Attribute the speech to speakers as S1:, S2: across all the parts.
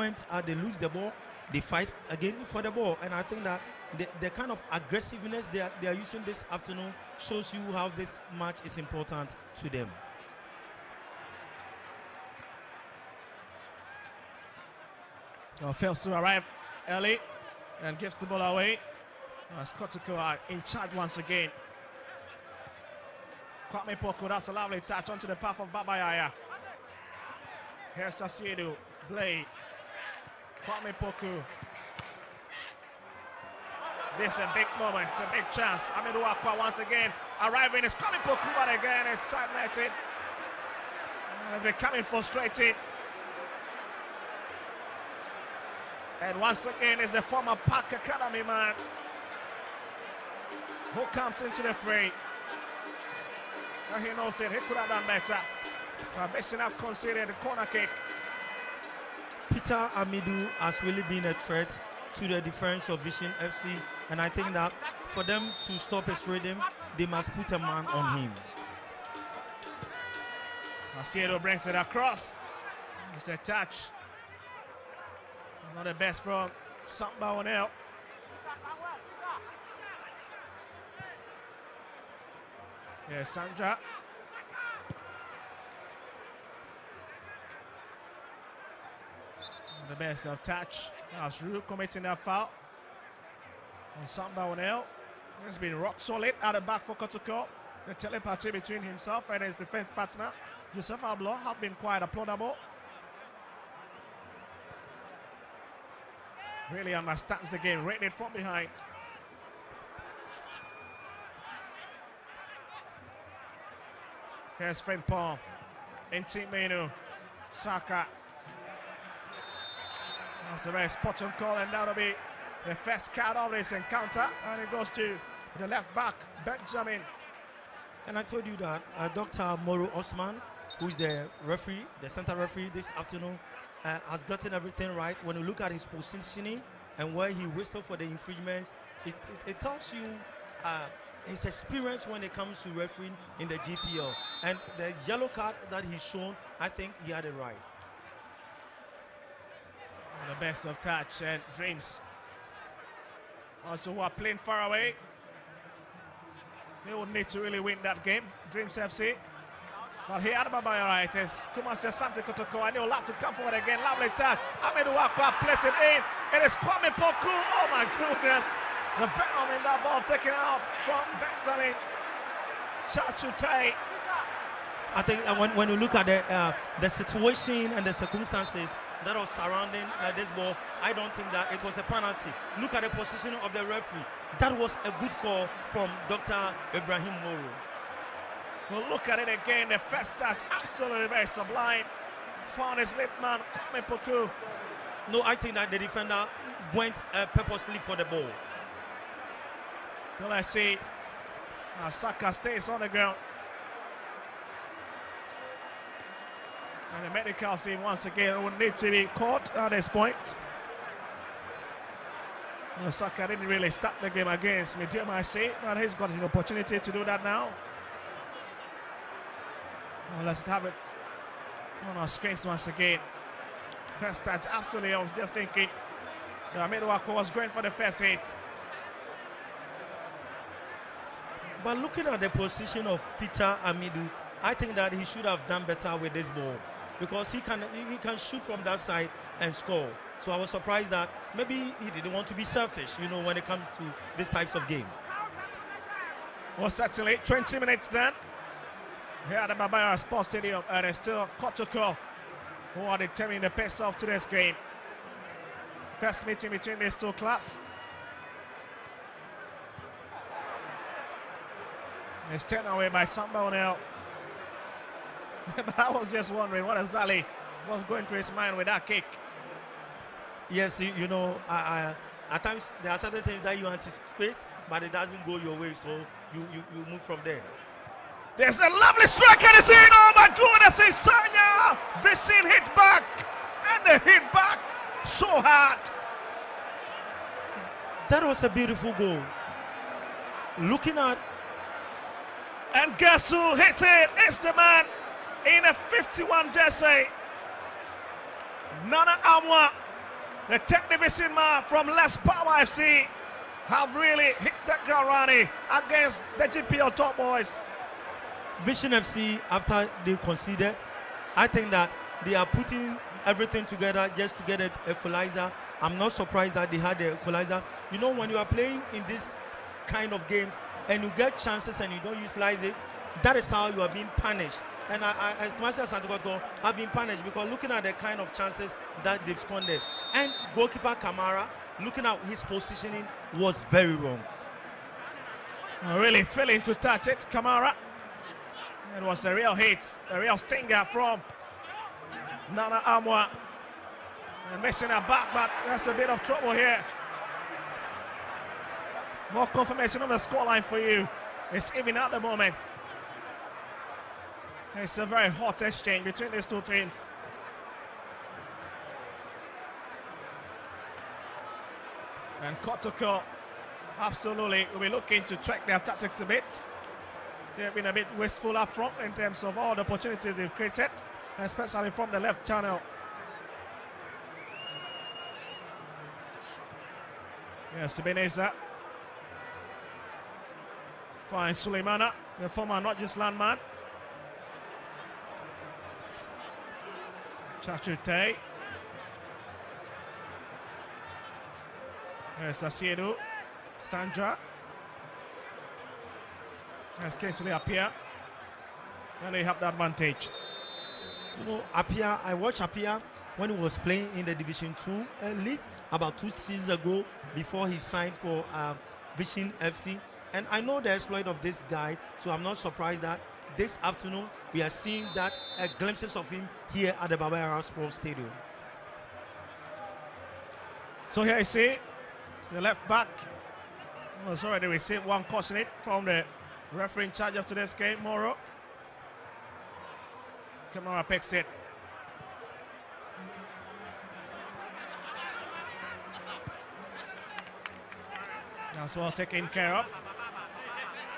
S1: moment they lose the ball, they fight again for the ball. And I think that the kind of aggressiveness they are using this afternoon shows you how this match is important to them.
S2: Fails to arrive early and gives the ball away. Kotoko are in charge once again. Kwame Poku, that's a lovely touch onto the path of Babayaya. Here's Sasiedu, Blade. Kwame Poku. This is a big moment, it's a big chance. Amidu Akwa once again arriving. It's Kwame Poku, but again it's side-netted. It's becoming frustrating. And once again is the former Park Academy man who comes into the fray. And he knows it, he could have done better. But should have conceded the corner kick.
S1: Peter Amidu has really been a threat to the defense of Vision FC. And I think that for them to stop his rhythm, they must put a man on him.
S2: Macedo brings it across. It's a touch. Not the best from Samba Onel. Here's Sandra. The best of touch. That's Rue committing that foul on Samba Onel. It's been rock solid at the back for Kotoko. The telepathy between himself and his defense partner, Joseph Ablo, have been quite applaudable. Really understands the game, reading it from behind. Here's Frimpong, Inti Menu, Saka. That's a very spot on call, and that'll be the first card of this encounter. And it goes to the left back, Benjamin.
S1: And I told you that Dr. Moro Osman, who is the referee, the center referee this afternoon, has gotten everything right. When you look at his positioning and where he whistled for the infringements, it tells you his experience when it comes to refereeing in the GPL. And the yellow card that he's shown, I think he had it right.
S2: And the best of touch and Dreams. Also who are playing far away. They would need to really win that game, Dreams FC. But here at Babaya right is Kumasi Asante Kotoko, and he'll have to come forward again. Lovely touch. Amidu Akwa plays it in. It is Kwame Poku. Oh my goodness. The venom in that ball taken out from Benjamin Chachutai.
S1: I think when you look at the situation and the circumstances that are surrounding this ball, I don't think that it was a penalty. Look at the position of the referee. That was a good call from Dr. Ibrahim Moro.
S2: We'll look at it again. The first touch, absolutely very sublime. Found his left man, Kwame Poku.
S1: No, I think that the defender went purposely for the ball.
S2: Well, I see Saka stays on the ground. And the medical team once again will need to be caught at this point. Well, Saka didn't really start the game against Medium, I say, but he's got an opportunity to do that now. Well, let's have it on our screens once again. First touch, absolutely. I was just thinking Amidu Akwa was going for the first hit.
S1: But looking at the position of Peter Amidu, I think that he should have done better with this ball, because he can shoot from that side and score. So I was surprised that maybe he didn't want to be selfish, you know, when it comes to these types of game.
S2: Well, certainly 20 minutes done here at the Babaya Sports Stadium, and it's still Kotoko who are determining the pace of today's game. First meeting between these two clubs. It's taken away by Samba Onel. But I was just wondering what exactly was going through his mind with that kick.
S1: Yes, you know, at times there are certain things that you anticipate, but it doesn't go your way, so you move from there.
S2: There's a lovely strike and it's in. Oh my goodness, it's Sanya. Visin hit back, and the hit back so hard.
S1: That was a beautiful goal. Looking at,
S2: and guess who hit it? It's the man in a 51 jersey, Nana Amwa. The tech division man from Less Power FC have really hit the ground running against the GPO top boys.
S1: Vision FC, after they conceded, I think that they are putting everything together just to get an equalizer. I'm not surprised that they had the equalizer. You know, when you are playing in this kind of games and you get chances and you don't utilize it, that is how you are being punished. And I as Master Asante have been punished because looking at the kind of chances that they've squandered. And goalkeeper Kamara, looking at his positioning, was very wrong.
S2: Really failing to touch it, Kamara. It was a real hit, a real stinger from Nana Amwa. And missing her back, but that's a bit of trouble here. More confirmation on the scoreline for you. It's even at the moment. It's a very hot exchange between these two teams. And Kotoko absolutely will be looking to track their tactics a bit. They've been a bit wasteful up front in terms of all the opportunities they've created, especially from the left channel. Yes, Beneza finds Suleimana, the former not just landman. Chachute. There's Asiedu. Sandra. As Kesuli Apia. And they have the advantage.
S1: You know, Apia, I watched Apia when he was playing in the Division 2 league about 2 seasons ago before he signed for Vision FC. And I know the exploit of this guy, so I'm not surprised that this afternoon we are seeing that glimpses of him here at the Baba Sports Stadium.
S2: So here you see the left back was already received one caution from the referee in charge of today's game, Moro. Kamara picks it. That's well taken care of.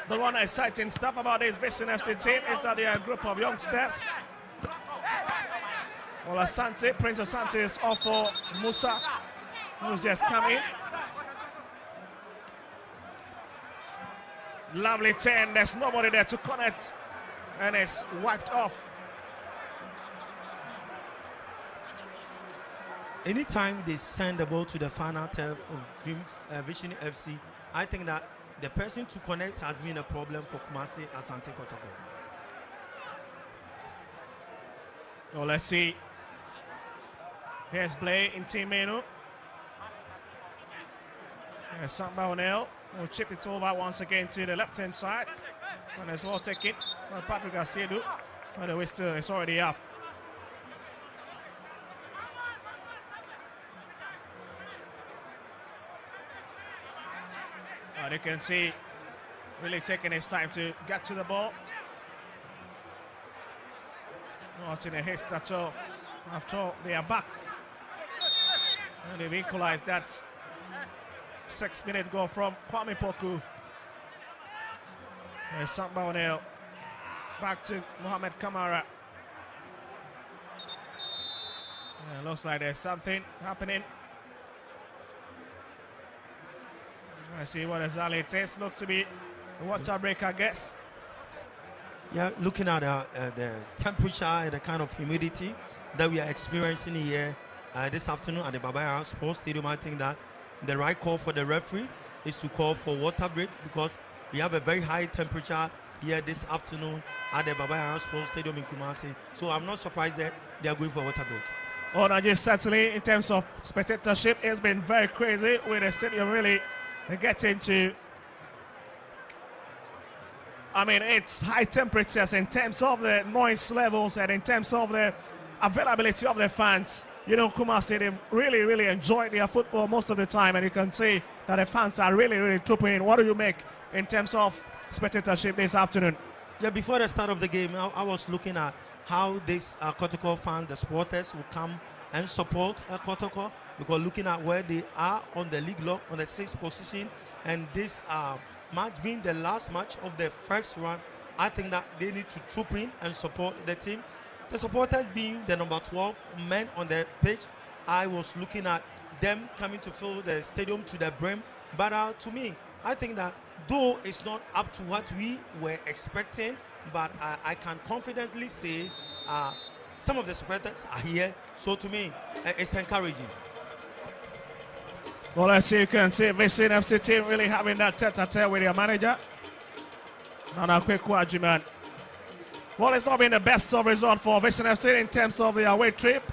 S2: The one exciting stuff about this Vision FC team is that they are a group of youngsters. Well, Asante, Prince Asante is off for Musa, who's just come in. Lovely 10, there's nobody there to connect, and it's wiped off.
S1: Anytime they send the ball to the final turf of Dreams Vision FC, I think that the person to connect has been a problem for Kumasi Asante Kotoko.
S2: So let's see. Here's Blay in Team Menu. Here's Samba O'Neill. We'll chip it over once again to the left-hand side. And as well take it. Well, Patrick Asiedu. By the way, still it's already up. And you can see really taking his time to get to the ball. Not in a haste at all. After all, they are back. And they've equalized that 6-minute goal from Kwame Poku. There's Samba O'Neill. Back to Mohamed Kamara. Yeah, looks like there's something happening. I see what exactly it is. Look to be a water break, I guess.
S1: Yeah, looking at the temperature and the kind of humidity that we are experiencing here this afternoon at the Baba Sports Stadium, I think that the right call for the referee is to call for water break because we have a very high temperature here this afternoon at the Baba Sports Stadium in Kumasi. So I'm not surprised that they are going for water break.
S2: Oh, no, just certainly in terms of spectatorship, it's been very crazy with the stadium really getting to, I mean, it's high temperatures in terms of the noise levels and in terms of the availability of the fans. You know, Kumasi, they really enjoyed their football most of the time, and you can see that the fans are really trooping in. What do you make in terms of spectatorship this afternoon?
S1: Yeah, before the start of the game, I was looking at how this Kotoko fans, the supporters, will come and support Kotoko, because looking at where they are on the league log on the 6th position, and this match being the last match of the first run, I think that they need to troop in and support the team. The supporters being the number 12 men on the pitch, I was looking at them coming to fill the stadium to the brim. But to me, I think that though it's not up to what we were expecting, but I can confidently say some of the supporters are here. So to me, it's encouraging.
S2: Well, as you can see, Vision FC team really having that tete-a-tete with your manager. And a quick argument. Well, it's not been the best of result for Vision FC in terms of the away trip.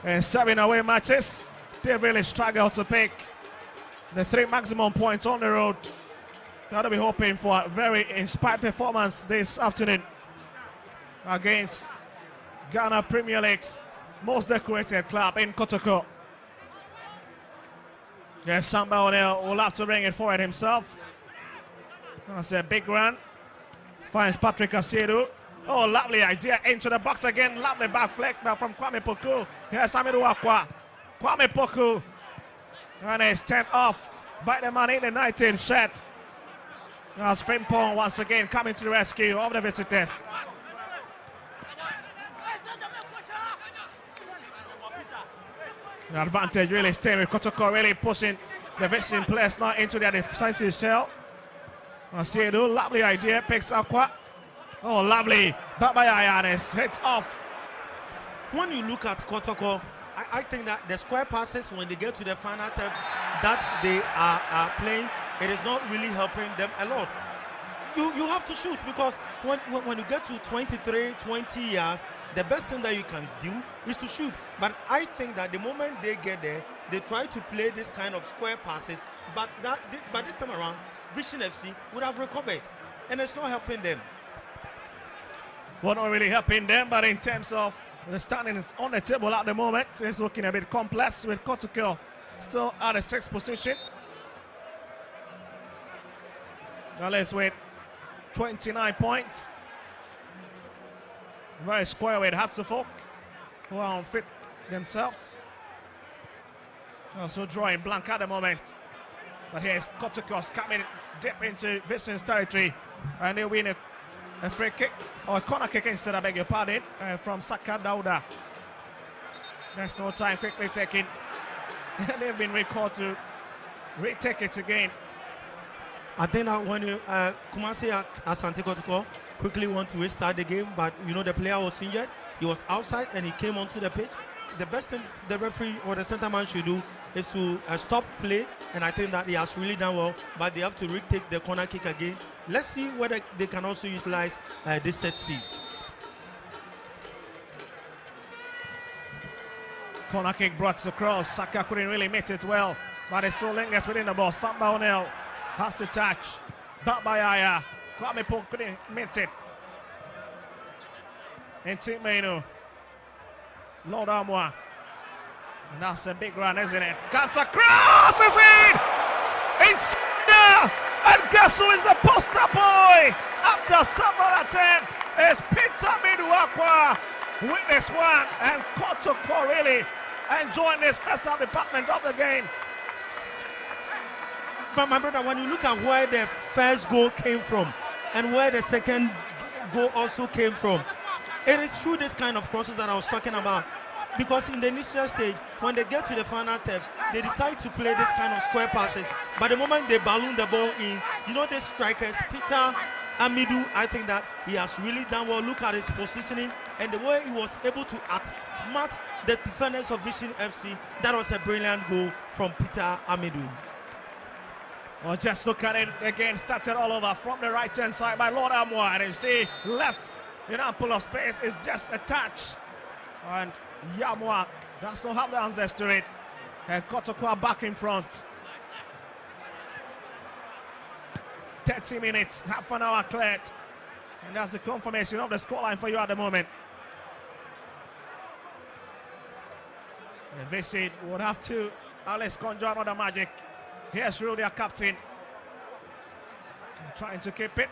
S2: In 7 away matches, they really struggled to pick the 3 maximum points on the road. Got to be hoping for a very inspired performance this afternoon against Ghana Premier League's most decorated club in Kotoko. Yes, Samba O'Neill will have to bring it forward himself. That's a big run. Finds Patrick Asiedu. Oh, lovely idea. Into the box again. Lovely back flick now from Kwame Poku. Here's Amidu Akwa. Kwame Poku. And it's 10 off by the man in the 19th shirt. As Frimpong once again coming to the rescue of the visitors. The advantage really staying with Kotoko, really pushing the visiting players now into their defensive shell. Asiedu, lovely idea, picks Aqua. Oh, lovely. Babayanis hits off.
S1: When you look at Kotoko, I think that the square passes when they get to the final third that they are playing, it is not really helping them a lot. You have to shoot, because when you get to 23, 20 years, the best thing that you can do is to shoot. But I think that the moment they get there, they try to play this kind of square passes, but this time around, Vision FC would have recovered, and it's not helping them.
S2: Well, not really helping them, but in terms of the standings on the table at the moment, it's looking a bit complex with Kotoko still at the 6th position. Gales with 29 points. Very square with Hatsufolk, who are unfit themselves. Also drawing blank at the moment. But here's Kotoko's coming deep into Vision's territory. And they win a free kick, or a corner kick instead, I beg your pardon, from Saka Dauda. There's no time, quickly taken. They've been recalled to retake it again.
S1: I think that when Kumasi Asante Kotoko quickly want to restart the game, but you know the player was injured. He was outside and he came onto the pitch. The best thing the referee or the center man should do is to stop play, and I think that he has really done well, but they have to retake the corner kick again. Let's see whether they can also utilize this set piece.
S2: Corner kick brought across. Saka couldn't really meet it well, but it still lingers within the ball. Samba O'Neill has to touch. Babayaya. Kwame Poku couldn't meet it. And Team Menu. Lord Amwa. And that's a big run, isn't it? Cuts across, is it? It's there! And guess who is the poster boy? After several attempts, is Peter Miduakwa with this one. And Kotoko really enjoying this first half department of the game.
S1: But my brother, when you look at where the first goal came from and where the second goal also came from, it is through this kind of process that I was talking about. Because in the initial stage, when they get to the final third, they decide to play this kind of square passes. But the moment they balloon the ball in, you know, the strikers, Peter Amidu, I think that he has really done well. Look at his positioning and the way he was able to outsmart the defenders of Vision FC. That was a brilliant goal from Peter Amidu.
S2: Well, just look at it again. Started all over from the right-hand side by Lord Amwa. And you see left in ample of space is just a touch. And Yamwa does not have the answers to it. And Kotoko back in front. 30 minutes, half an hour cleared. And that's the confirmation of the scoreline for you at the moment. And Vision would have to at least conjure another magic. Here's Rudy, their captain. Trying to keep it.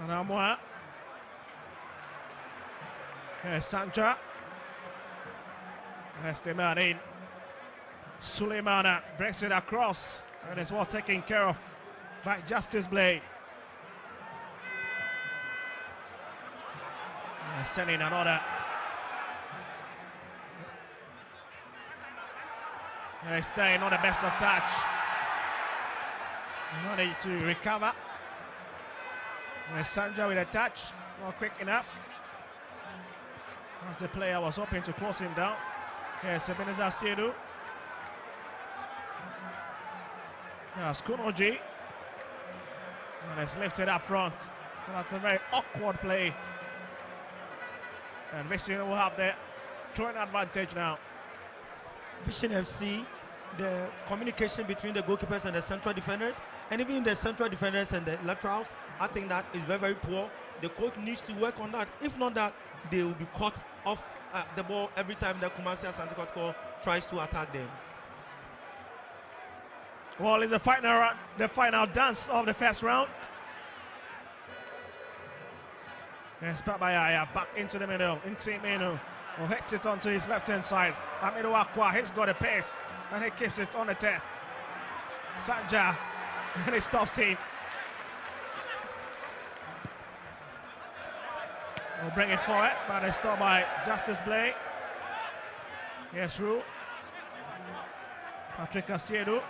S2: And Amwa. Here's Sancha. There's the man in. Suleimana brings it across. And it's well taken care of by Justice Blade. Sending another He's staying on the best of touch. Ready to recover. Sanja with a touch, not quick enough. As the player was hoping to close him down. Here's Ebenezer Siedu. That's Kunoji. And it's lifted up front. And that's a very awkward play. And Vision will have the throwing advantage now.
S1: Vision FC, the communication between the goalkeepers and the central defenders, and even the central defenders and the laterals, I think that is very, very poor. The coach needs to work on that. If not that, they will be caught off the ball every time the Kumasi Asante Kotoko tries to attack them.
S2: Well, it's the final dance of the first round. Yes, Babayaya back into the middle. Into Menu, who hits it onto his left-hand side. Amidu Akwa, he's got a pace, and he keeps it on the turf. Sanja, and he stops him. We'll bring it forward, but they stop by Justice Blay. Yes, Rue. Patrick Asiedu.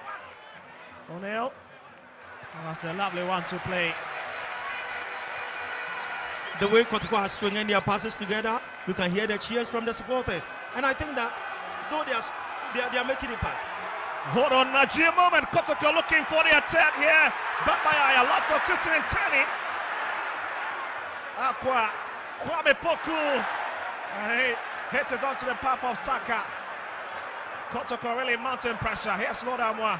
S2: O'Neill. And that's a lovely one to play.
S1: The way Kotoko are swinging their passes together, you can hear the cheers from the supporters. And I think that though they are making impact.
S2: Hold on, Najee moment. Kotoko looking for the attack here. Back by Aya, lots of twisting and turning. Aqua, Kwame Poku. And he hits it onto the path of Saka. Kotoko really mounting pressure. Here's Lodamwa.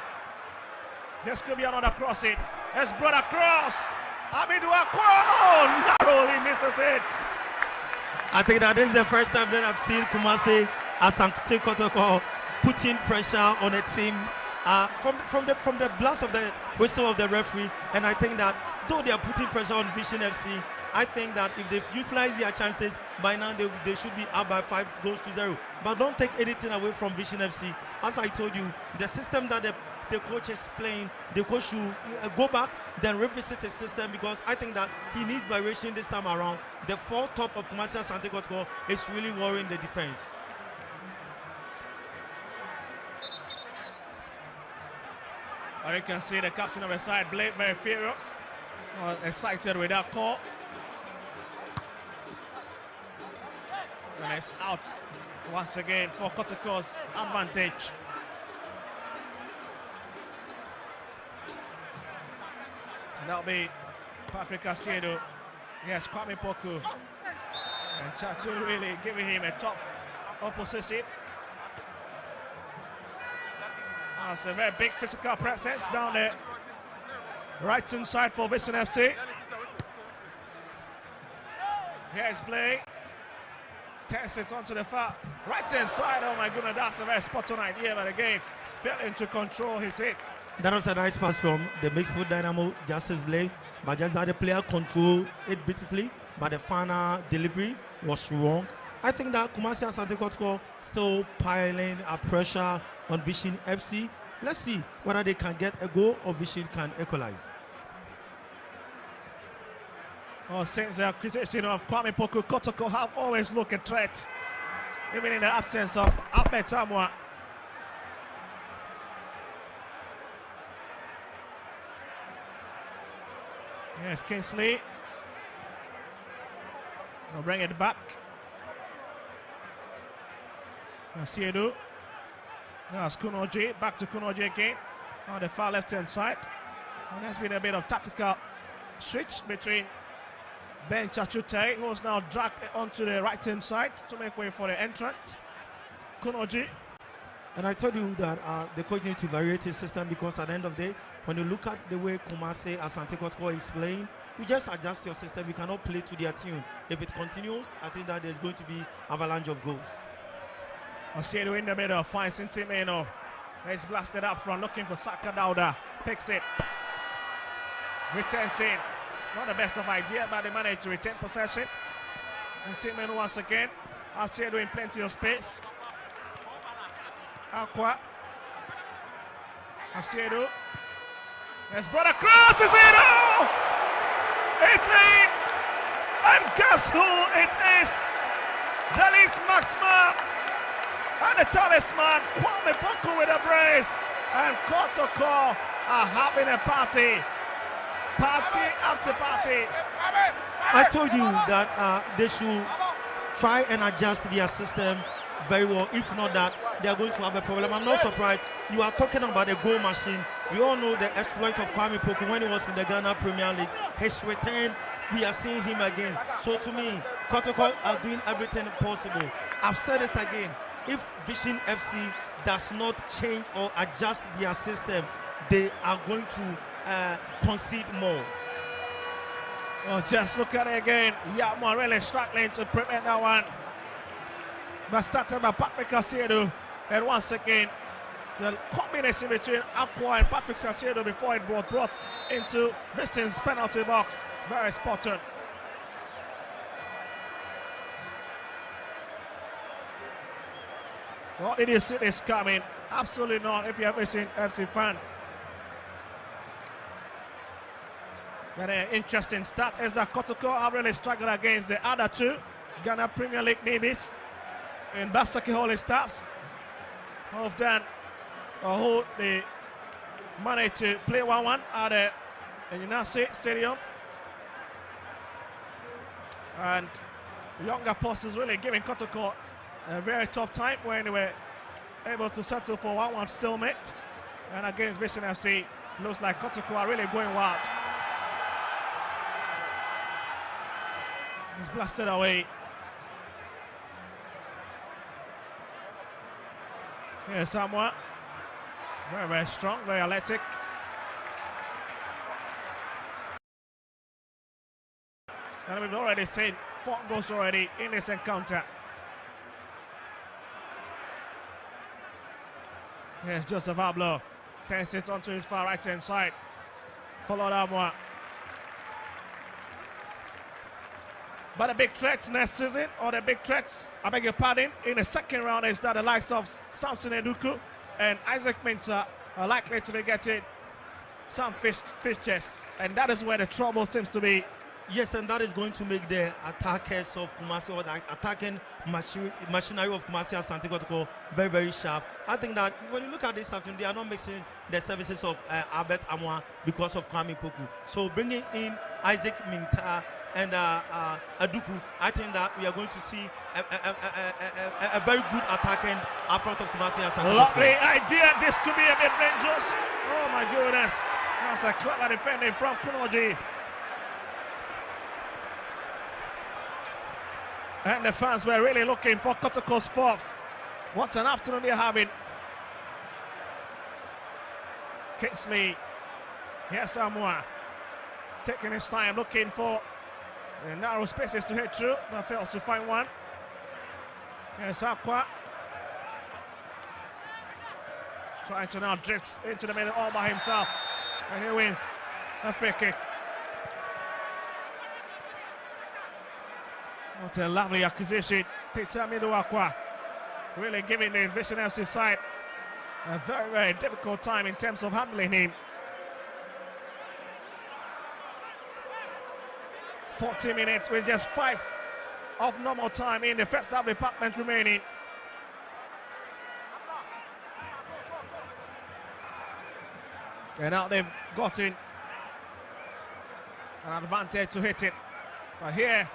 S2: This could be another crossing. It's brought across. Amidu Akwa, narrowly misses it.
S1: I think that this is the first time that I've seen Kumasi Asante Kotoko putting pressure on a team from the blast of the whistle of the referee. And I think that though they are putting pressure on Vision FC, I think that if they utilize their chances, by now they should be up by 5-0. But don't take anything away from Vision FC. As I told you, the system that the coach is playing, the coach should go back, then revisit his system, because I think that he needs variation this time around. The four top of Kumasi Asante Kotoko is really worrying the defense.
S2: And you can see the captain of the side, Blake, very furious, excited with that call. And it's out once again for Kotoko's advantage. That'll be Patrick Asiedu. Yes, Kwame Poku. And Chachu really giving him a tough opposition. That's a very big physical presence down there. Right hand side for Vision FC. Here's Blay. Tests it onto the far right hand side. Oh my goodness, that's a very spot on idea, but again, failing to control his hit.
S1: That was a nice pass from the midfield dynamo, Justice Blay, but just that the player controlled it beautifully, but the final delivery was wrong. I think that Kumasi Asante Kotoko still piling a pressure on Vision FC. Let's see whether they can get a goal or Vision can equalize.
S2: Well, since the acquisition of Kwame Poku, Kotoko have always looked a threat, even in the absence of Ahmed Tamwa. Yes, Kingsley. We'll bring it back. Asiedu. That's Kunoji. Back to Kunoji again on the far left-hand side. And there's been a bit of tactical switch between Ben Chachute, who's now dragged onto the right-hand side to make way for the entrant. Kunoji.
S1: And I told you that the coach needs to vary his system, because at the end of the day, when you look at the way Kumasi Asante Kotoko is playing, you just adjust your system. You cannot play to their tune. If it continues, I think that there's going to be avalanche of goals.
S2: Asiedu in the middle, finds Intimeno. He's blasted up front, looking for Saka Dauda. Picks it. Returns in. Not the best of idea, but they managed to retain possession. Intimeno once again. Asiedu in plenty of space. Aqua. Asiedu. Has brought across. Is it? Oh! It's in! And guess who it is? The lead marksman. And the talisman, Kwame Poku with a brace. And Kotoko are having a party. Party after party.
S1: I told you that they should try and adjust their system very well. If not that, they are going to have a problem. I'm not surprised. You are talking about a goal machine. We all know the exploit of Kwame Poku when he was in the Ghana Premier League. His return, we are seeing him again. So to me, Kotoko are doing everything possible. I've said it again. If Vision FC does not change or adjust their system, they are going to concede more.
S2: Well, just look at it again. Yatma really struggling to prevent that one. But started by Patrick Caicedo. And once again, the combination between Aqua and Patrick Caicedo before it was brought into Vision's penalty box. Very spot on. Well, did you see this coming? Absolutely not if you're a Vision FC fan. Very interesting stat is that Kotoko have really struggled against the other two Ghana Premier League newbies in Basaki Holy Stars. Of them, who they managed to play 1-1 at the Inasi Stadium. And younger Apostles really giving Kotoko a very tough time when they were able to settle for 1-1 stalemate. And against Vision FC, looks like Kotoko are really going wild. He's blasted away. Here's Samoa. Very, very strong, very athletic. And we've already seen 4 goals already in this encounter. Here's Joseph Ablo. Turns it onto his far right hand side. Followed Samoa. But the big threats next season, or the big threats, I beg your pardon, in the second round is that the likes of Samson Eduku and Isaac Minta are likely to be getting some fixtures. And that is where the trouble seems to be.
S1: Yes, and that is going to make the attackers of Kumasi, or the attacking machinery of Kumasi and Asante Kotoko very, very sharp. I think that when you look at this afternoon, they are not mixing the services of Albert Amwa because of Kwame Poku. So bringing in Isaac Minta and Aduku, I think that we are going to see a very good attacking up front of Kumasi and Asante Kotoko.
S2: Lovely idea. This could be a bit dangerous. Oh my goodness. That's a clever defending from Kunoji. And the fans were really looking for Kotoko's fourth. What an afternoon they're having. Kingsley. Here's Samoa. Taking his time, looking for narrow spaces to hit through, but fails to find one. Here's Aqua. Trying to now drift into the middle all by himself. And he wins a free kick. What a lovely acquisition. Peter Miduakwa really giving this Vision FC side a very, very difficult time in terms of handling him. 40 minutes with just 5 of normal time in the first half department remaining. And now they've gotten an advantage to hit it. But here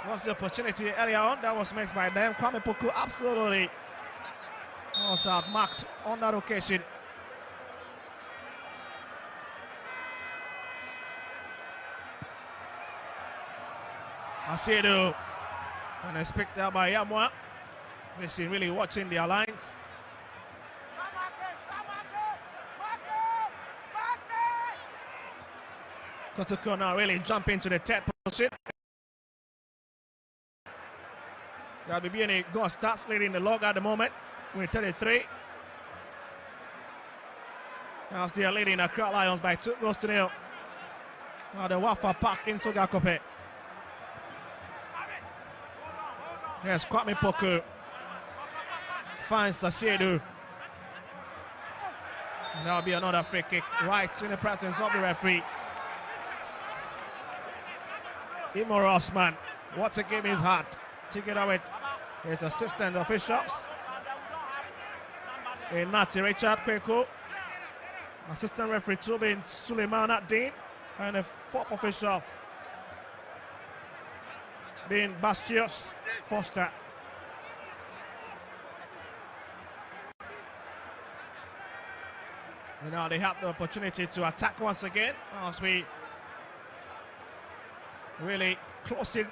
S2: was the opportunity earlier on that was missed by them. Kwame Poku absolutely was outmarked on that occasion. Asedo, and it's picked up by Yamwa. We've seen really watching their lines. Kotoko now really jumping to the third position. Galbibiani God starts leading the log at the moment with 33. As they are leading Accra Lions by 2 goals to 0. Now the Wafa Park in Sogakope. Yes, Kwame Poku finds Sasiedu. And that'll be another free kick right in the presence of the referee. Imor Osman, what a game he's had. Together with his assistant officials. Nati Richard Kweko. Assistant referee two being Suleiman Ad-Din. And the fourth official being Bastios Foster. And now they have the opportunity to attack once again as we really close in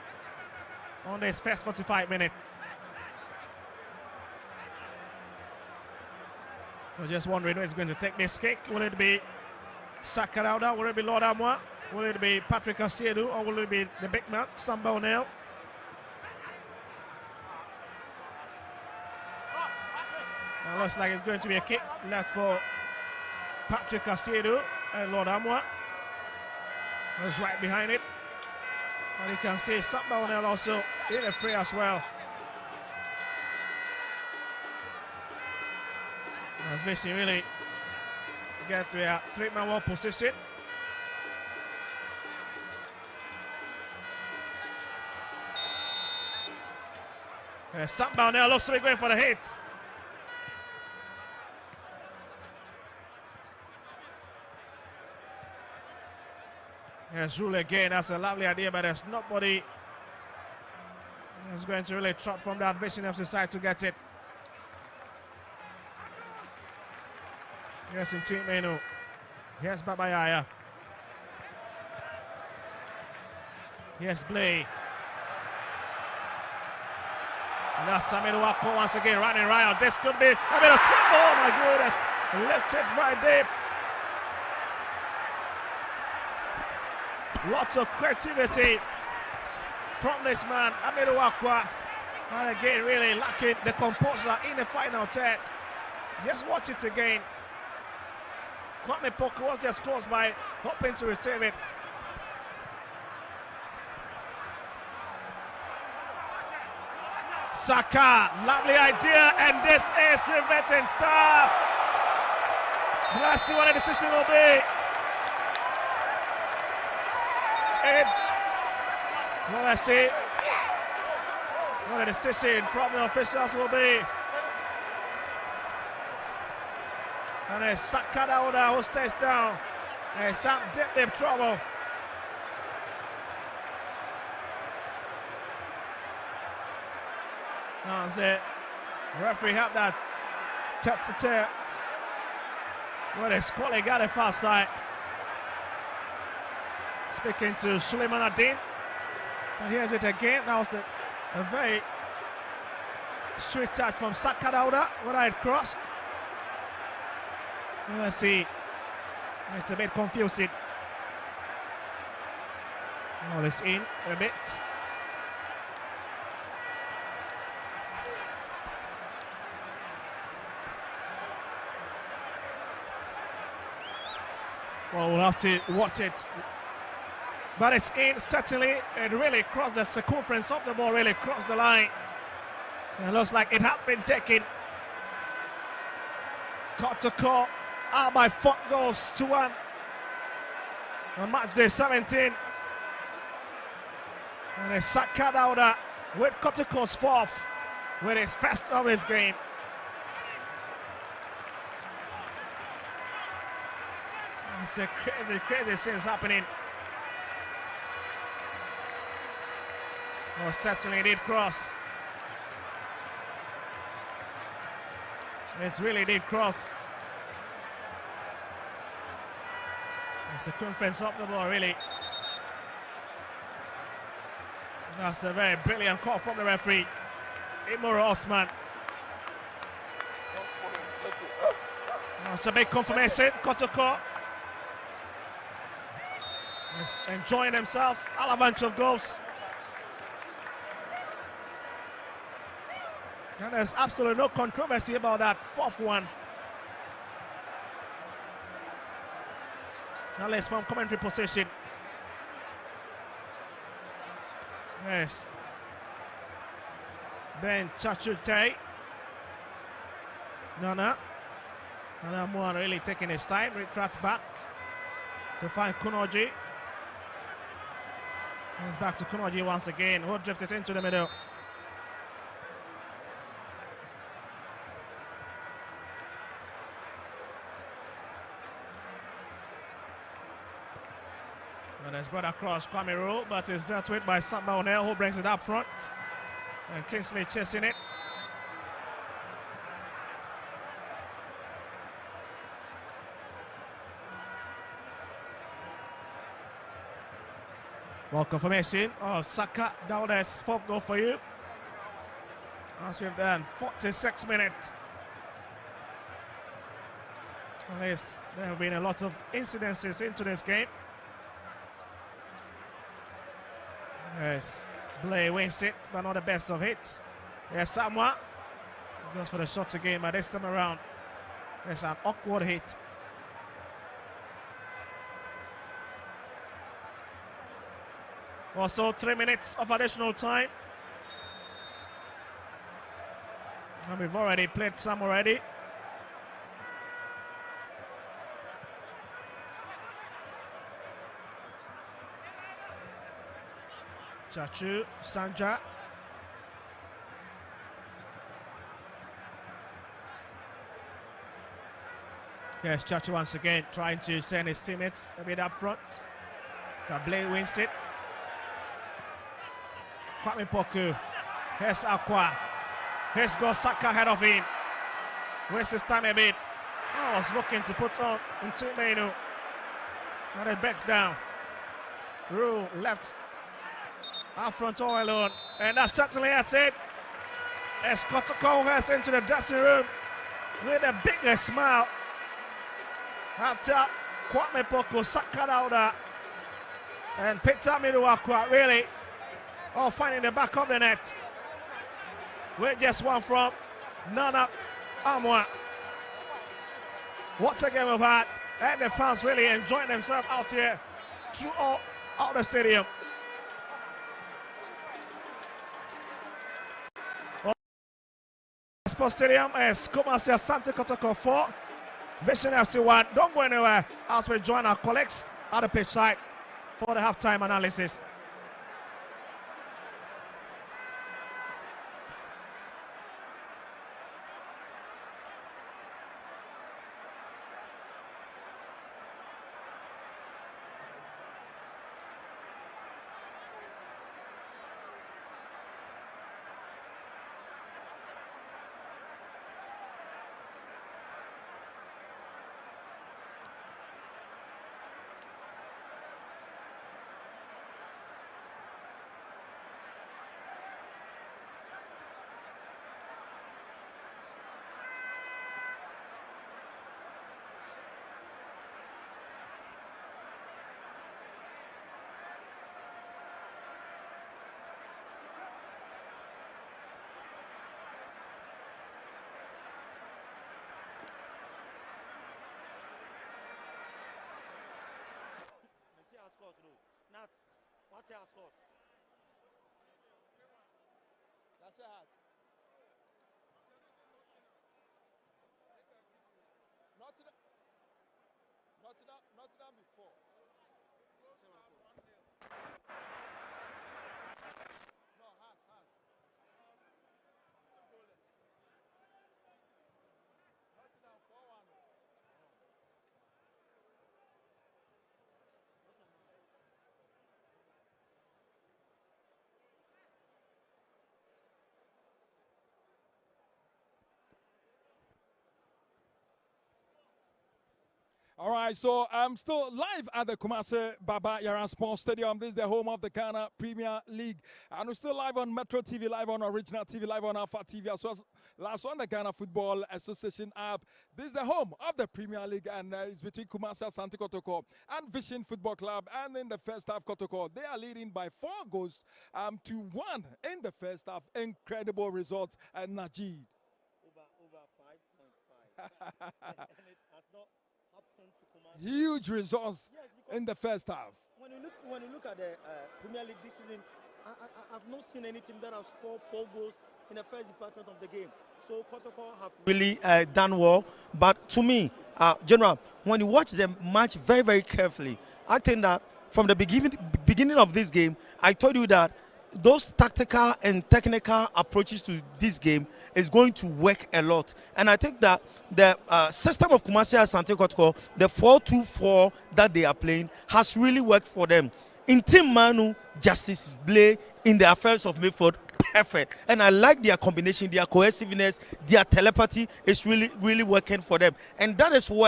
S2: on this first 45 minutes. So just wondering who is going to take this kick. Will it be Sakarauda? Will it be Lord Amwa? Will it be Patrick Asiedu? Or will it be the big man, Samba O'Neill? Looks like it's going to be a kick left for Patrick Asiedu and Lord Amwa. Is right behind it. And you can see Samba O'Neill also in the fray as well. As Vici really gets to a three-man wall position. Samba O'Neill looks to be going for the hit. Yes, rule again. That's a lovely idea, but there's nobody who's going to really trot from that Vision FC side to get it. Yes, in team menu. Here's Babayaya. Here's Blay. And that's Samir Wako once again running around. This could be a bit of trouble. Oh my goodness. Left it right deep. Lots of creativity from this man, Amiru Wakwa. And again, really lacking the composure in the final third. Just watch it again. Kwame Poku was just close by, hoping to receive it. Saka, lovely idea, and this is riveting stuff. Let's see what the decision will be. Well, let's see what the decision from the officials will be. And it's Sakadauda who stays down. And some deep trouble. That's it. Referee had that tete-a-tete. Well, his colleague got it far side. Speaking to Suleiman Ad-Din. And here's it again. That was a very sweet touch from Sakadauda when I had crossed. Let's see. It's a bit confusing. Well, it's in a bit. Well, we'll have to watch it. But it's in, certainly. It really crossed the circumference of the ball, really crossed the line. And it looks like it had been taken. Kotoko out by 4 goals to 1 on match day 17. And it's Sakadauda with Kotoko's 4th, with his first of his game. It's a crazy things happening. Oh, certainly did cross. It really did cross. The circumference of the ball, really. That's a very brilliant call from the referee, Imuru Osman. That's a big confirmation. Kotoko is enjoying themselves. Avalanche of goals. And there's absolutely no controversy about that 4th one. Now let's from commentary position. Yes. Ben Chachute. Nana Moore really taking his time. Retract back to find Kunoji. He's back to Kunoji once again. Who drifted into the middle. And it's brought across Kwame Rule, but it's dealt with by Samba O'Neill, who brings it up front. And Kingsley chasing it. Ball confirmation. Oh, Saka down there, 4th goal for you. As we've done, 46 minutes. At least there have been a lot of incidences into this game. Yes, Blay wins it, but not the best of hits. Yes, Samoa goes for the shot again, but this time around, there's an awkward hit. Also, 3 minutes of additional time. And we've already played some already. Chachu, Sanja. Yes, Chachu once again trying to send his teammates a bit up front. Blay wins it. Kwame Poku. Here's Aqua. Here's got Saka ahead of him. Wastes his time a bit. I was looking to put on Ntimenu. And it backs down. Rule left up front all alone. And that's certainly that's it. As Kotoko heads into the dressing room with a bigger smile. After Kwame Poku Saka out and picked up Aqua really. Oh, finding the back of the net. With just one from Nana Amwa. What a game we've had. And the fans really enjoying themselves out here through all out the stadium. Sports Stadium is Kumasi Asante Kotoko 4, Vision FC 1. Don't go anywhere as we join our colleagues at the pitch side for the halftime analysis.
S1: Nat, what's your score?
S3: That's your house. Nottingham before. No, has. Still goalless. Nottingham 4-1.
S4: All right, so I'm still live at the Kumasi Baba Yaran Sports Stadium. This is the home of the Ghana Premier League. And we're still live on Metro TV, live on Original TV, live on Alpha TV, as well as last on the Ghana Football Association app. This is the home of the Premier League, and it's between Kumasi Asante Kotoko and Vision Football Club. And in the first half, Kotoko, they are leading by 4 goals to 1 in the first half. Incredible results, and Najid.
S1: Over 5.5. And it has not happened to Kumasi.
S4: Huge results in the first half.
S1: When you look at the Premier League this season, I've not seen any team that have scored 4 goals in the first department of the game. So Kotoko have really done well. But to me, General, when you watch the match very, very carefully, I think that from the beginning of this game, I told you that those tactical and technical approaches to this game is going to work a lot. And I think that the system of Kumasi Asante Kotoko, the 4-2-4 that they are playing, has really worked for them. In Team Manu, Justice Blay in the affairs of midfield, perfect. And I like their combination, their cohesiveness, their telepathy is really, really working for them. And that is where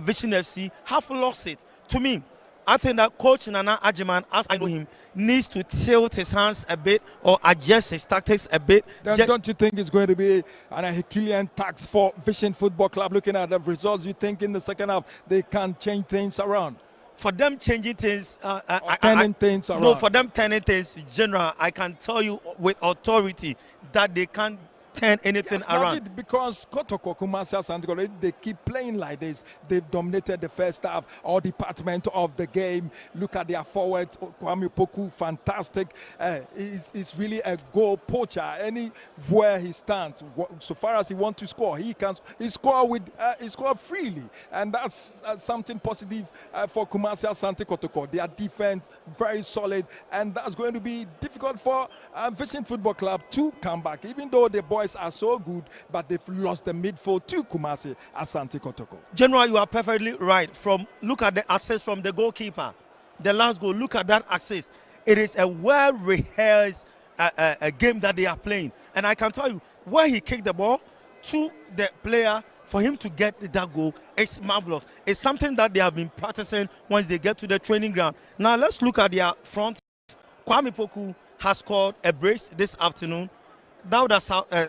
S1: Vision FC have lost it. To me, I think that Coach Nana Ajiman, as I know him, needs to tilt his hands a bit or adjust his tactics a bit.
S4: Don't you think it's going to be an Herculean task for Vision Football Club? Looking at the results, you think in the second half they can change things around?
S1: For them changing things,
S4: turning things around.
S1: No, for them turning things, General, I can tell you with authority that they can't turn anything around.
S4: Because Kotoko, Kumasi Asante, they keep playing like this. They've dominated the first half, all department of the game. Look at their forwards, Kwame Poku, fantastic. He's really a goal poacher. Anywhere he stands, so far as he wants to score, he can. He score freely, and that's something positive for Kumasi Asante Kotoko. Their defense very solid, and that's going to be difficult for Vision Football Club to come back, even though the boys are so good, but they've lost the midfield to Kumasi Asante Kotoko.
S1: General, you are perfectly right. Look at the assist from the goalkeeper, the last goal. Look at that assist. It is a well-rehearsed a game that they are playing, and I can tell you where he kicked the ball to the player for him to get that goal. It's marvelous. It's something that they have been practicing once they get to the training ground. Now let's look at their front. Kwame Poku has scored a brace this afternoon. Dauda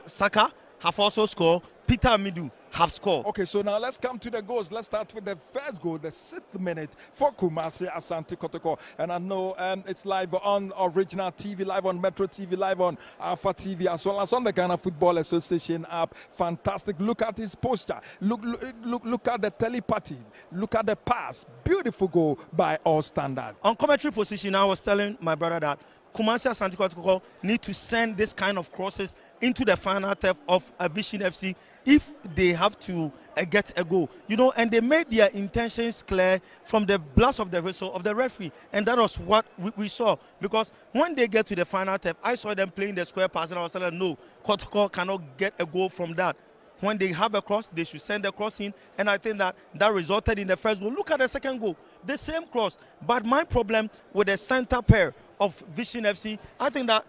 S1: Saka have also scored. Peter Midu have scored.
S4: Okay, so now let's come to the goals. Let's start with the first goal, the 6th minute for Kumasi Asante Kotoko. And I know it's live on Original TV, live on Metro TV, live on Alpha TV, as well as on the Ghana Football Association app. Fantastic. Look at his posture. Look at the telepathy. Look at the pass. Beautiful goal by all standard.
S1: On commentary position, I was telling my brother that Kumasi Asante Kotoko need to send this kind of crosses into the final third of Vision FC if they have to get a goal. You know, and they made their intentions clear from the blast of the whistle of the referee. And that was what we saw. Because when they get to the final third, I saw them playing the square pass and I was telling them, no, Kotoko cannot get a goal from that. When they have a cross, they should send the cross in, and I think that resulted in the first goal. Look at the second goal, the same cross. But my problem with the center pair of Vision FC, I think that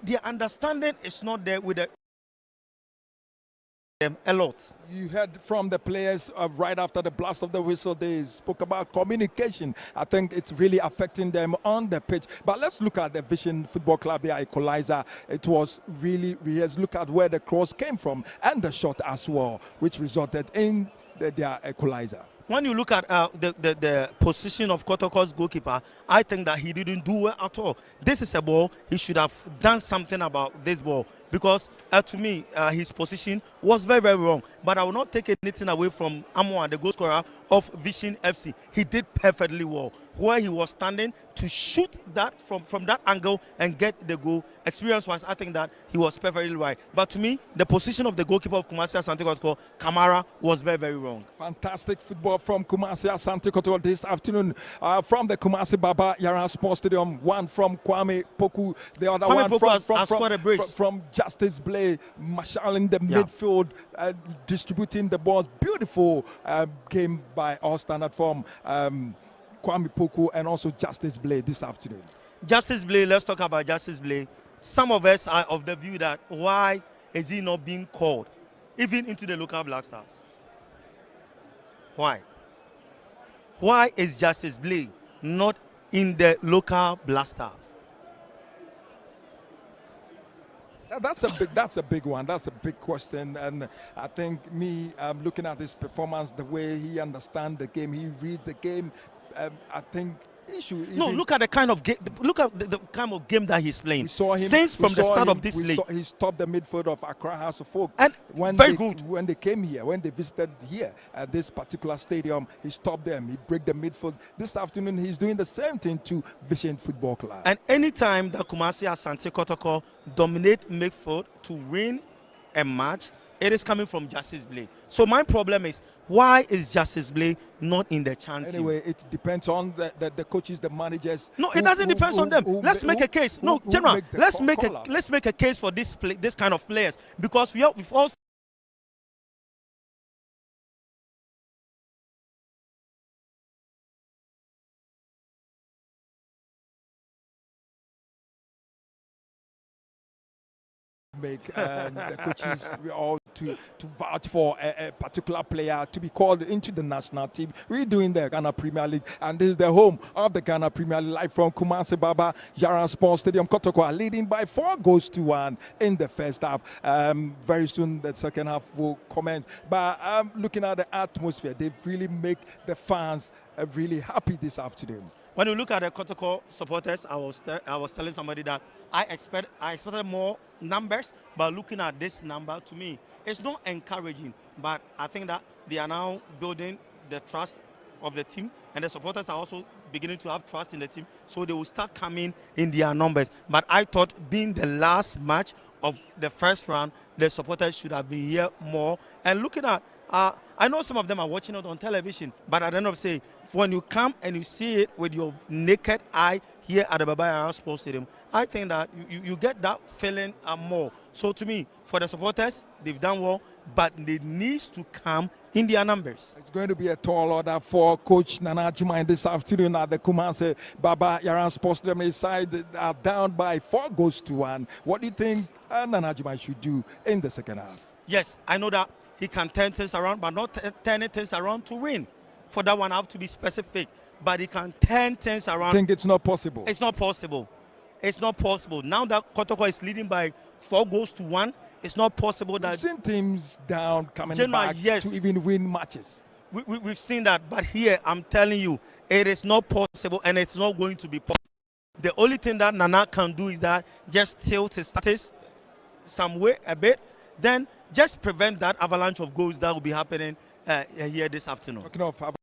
S1: their understanding is not there with them a lot.
S4: You heard from the players right after the blast of the whistle. They spoke about communication. I think it's really affecting them on the pitch. But let's look at the Vision Football Club, their equalizer. It was really rehearsed. Look at where the cross came from and the shot as well, which resulted in their equalizer.
S1: When you look at the position of Kotoko's goalkeeper, I think that he didn't do well at all. This is a ball, he should have done something about this ball, because to me, his position was very, very wrong. But I will not take anything away from Amwa, the goal scorer of Vision FC. He did perfectly well. Where he was standing to shoot that from that angle and get the goal, experience-wise, I think that he was perfectly right. But to me, the position of the goalkeeper of Kumasi Asante Kotoko, Kamara, was very, very wrong.
S4: Fantastic football from Kumasi Asante Kotoko this afternoon from the Kumasi Baba Yara Sports Stadium. One from Kwame Poku, the other one from Justice Blay, Marshall in the midfield, distributing the balls. Beautiful game by all standard from Kwame Poku and also Justice Blay this afternoon.
S1: Justice Blay, let's talk about Justice Blay. Some of us are of the view that why is he not being called even into the local Black Stars? Why? Why is Justice Blay not in the local Black Stars?
S4: That's a big one. That's a big question, and I think looking at his performance, the way he understands the game, he reads the game. I think he should.
S1: Look at the kind of game. Look at the kind of game that he's playing. Since from the start of this league,
S4: he stopped the midfield of Accra House of Folk.
S1: And very good.
S4: When they came here, when they visited here at this particular stadium, he stopped them. He broke the midfield. This afternoon, he's doing the same thing to Vision Football Club.
S1: And anytime that Kumasi Asante Kotoko dominate midfield to win a match, it is coming from Justice Blay. So my problem is, why is Justice Blay not in the chant team?
S4: Anyway, it depends on the coaches, the managers.
S1: No, it doesn't depend on them. Let's make a case. No, General, let's make a case for this kind of players, because we've all
S4: make the coaches all to vouch for a particular player to be called into the national team. We're doing the Ghana Premier League, and this is the home of the Ghana Premier League, live from Kumasi Baba Yaran Sports Stadium. Kotoko are leading by 4-1 in the first half. Very soon the second half will commence. But looking at the atmosphere, they really make the fans really happy this afternoon.
S1: When you look at the Kotoko supporters, I was telling somebody that I expected more numbers, but looking at this number, to me, it's not encouraging. But I think that they are now building the trust of the team, and the supporters are also beginning to have trust in the team, so they will start coming in their numbers. But I thought, being the last match of the first round, the supporters should have been here more. And looking at, I know some of them are watching it on television, but at the end of the day, when you come and you see it with your naked eye here at the Baba Yaran Sports Stadium, I think that you get that feeling more. So to me, for the supporters, they've done well, but they need to come in their numbers.
S4: It's going to be a tall order for Coach Nana Juma this afternoon at the Kumasi Baba Yaran Sports Stadium. His side are down by 4-1. What do you think Nana Juma should do in the second half?
S1: Yes, I know that he can turn things around, but not turning things around to win. For that one, I have to be specific. But he can turn things around.
S4: I think it's not possible.
S1: It's not possible. It's not possible. Now that Kotoko is leading by 4-1, it's not possible that...
S4: We've seen teams down coming back
S1: yes,
S4: to even win matches.
S1: We've seen that. But here, I'm telling you, it is not possible, and it's not going to be possible. The only thing that Nana can do is that just tilt his status some way a bit, then just prevent that avalanche of goals that will be happening here this afternoon.
S4: Talking of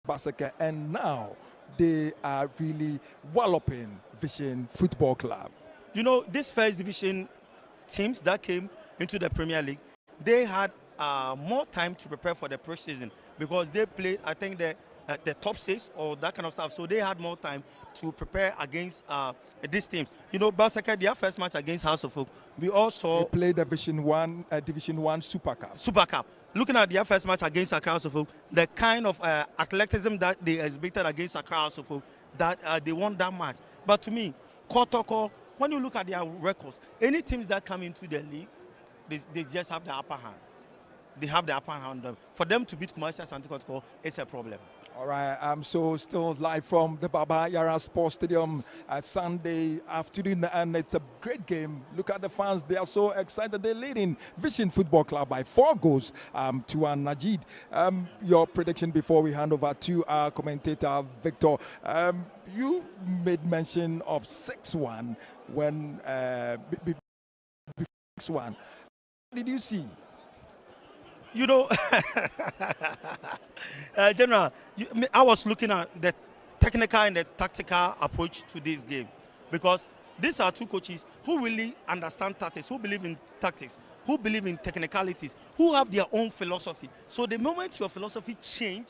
S4: Basaka, and now they are really walloping Vision Football Club.
S1: You know, these first division teams that came into the Premier League, they had more time to prepare for the pre-season, because they played, I think, the top 6 or that kind of stuff. So they had more time to prepare against these teams. You know, Basaka, their first match against House of Oak, we also
S4: They played the Division One Super Cup.
S1: Super Cup. Looking at their first match against Accra House of Oak, the kind of athleticism that they exhibited against Accra House of Oak, that they won that match. But to me, Kotoko, when you look at their records, any teams that come into the league, they just have the upper hand. They have the upper hand. For them to beat Kumasi Asante Kotoko, it's a problem.
S4: All right, I'm so still live from the Baba Yaran Sports Stadium Sunday afternoon, and it's a great game. Look at the fans; they are so excited. They're leading Vision Football Club by 4-1. Najid, your prediction before we hand over to our commentator Victor. You made mention of 6-1 when 6-1. What did you see?
S1: You know, General, I was looking at the technical and the tactical approach to this game, because these are two coaches who really understand tactics, who believe in tactics, who believe in technicalities, who have their own philosophy. So the moment your philosophy change,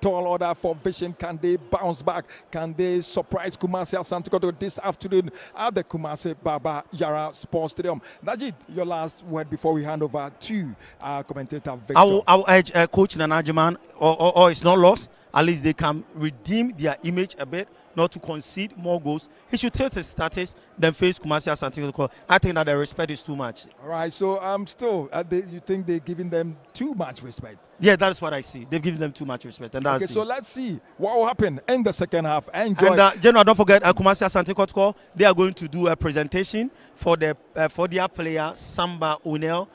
S4: tall order for Vision. Can they bounce back? Can they surprise Kumasi Asante Kotoko this afternoon at the Kumasi Baba Yara Sports Stadium? Najid, your last word before we hand over to our commentator Victor.
S1: I will urge Coach Nanajiman, or it's not lost. At least they can redeem their image a bit, not to concede more goals. He should take his status, then face Kumasi Asante Kotoko. I think that the respect is too much.
S4: All right, so still, you think they're giving them too much respect?
S1: Yeah, that's what I see. They've given them too much respect, and that's
S4: okay. So let's see what will happen in the second half. Enjoy.
S1: And General, don't forget, Kumasi Asante Kotoko. They are going to do a presentation for their player Samba Unel.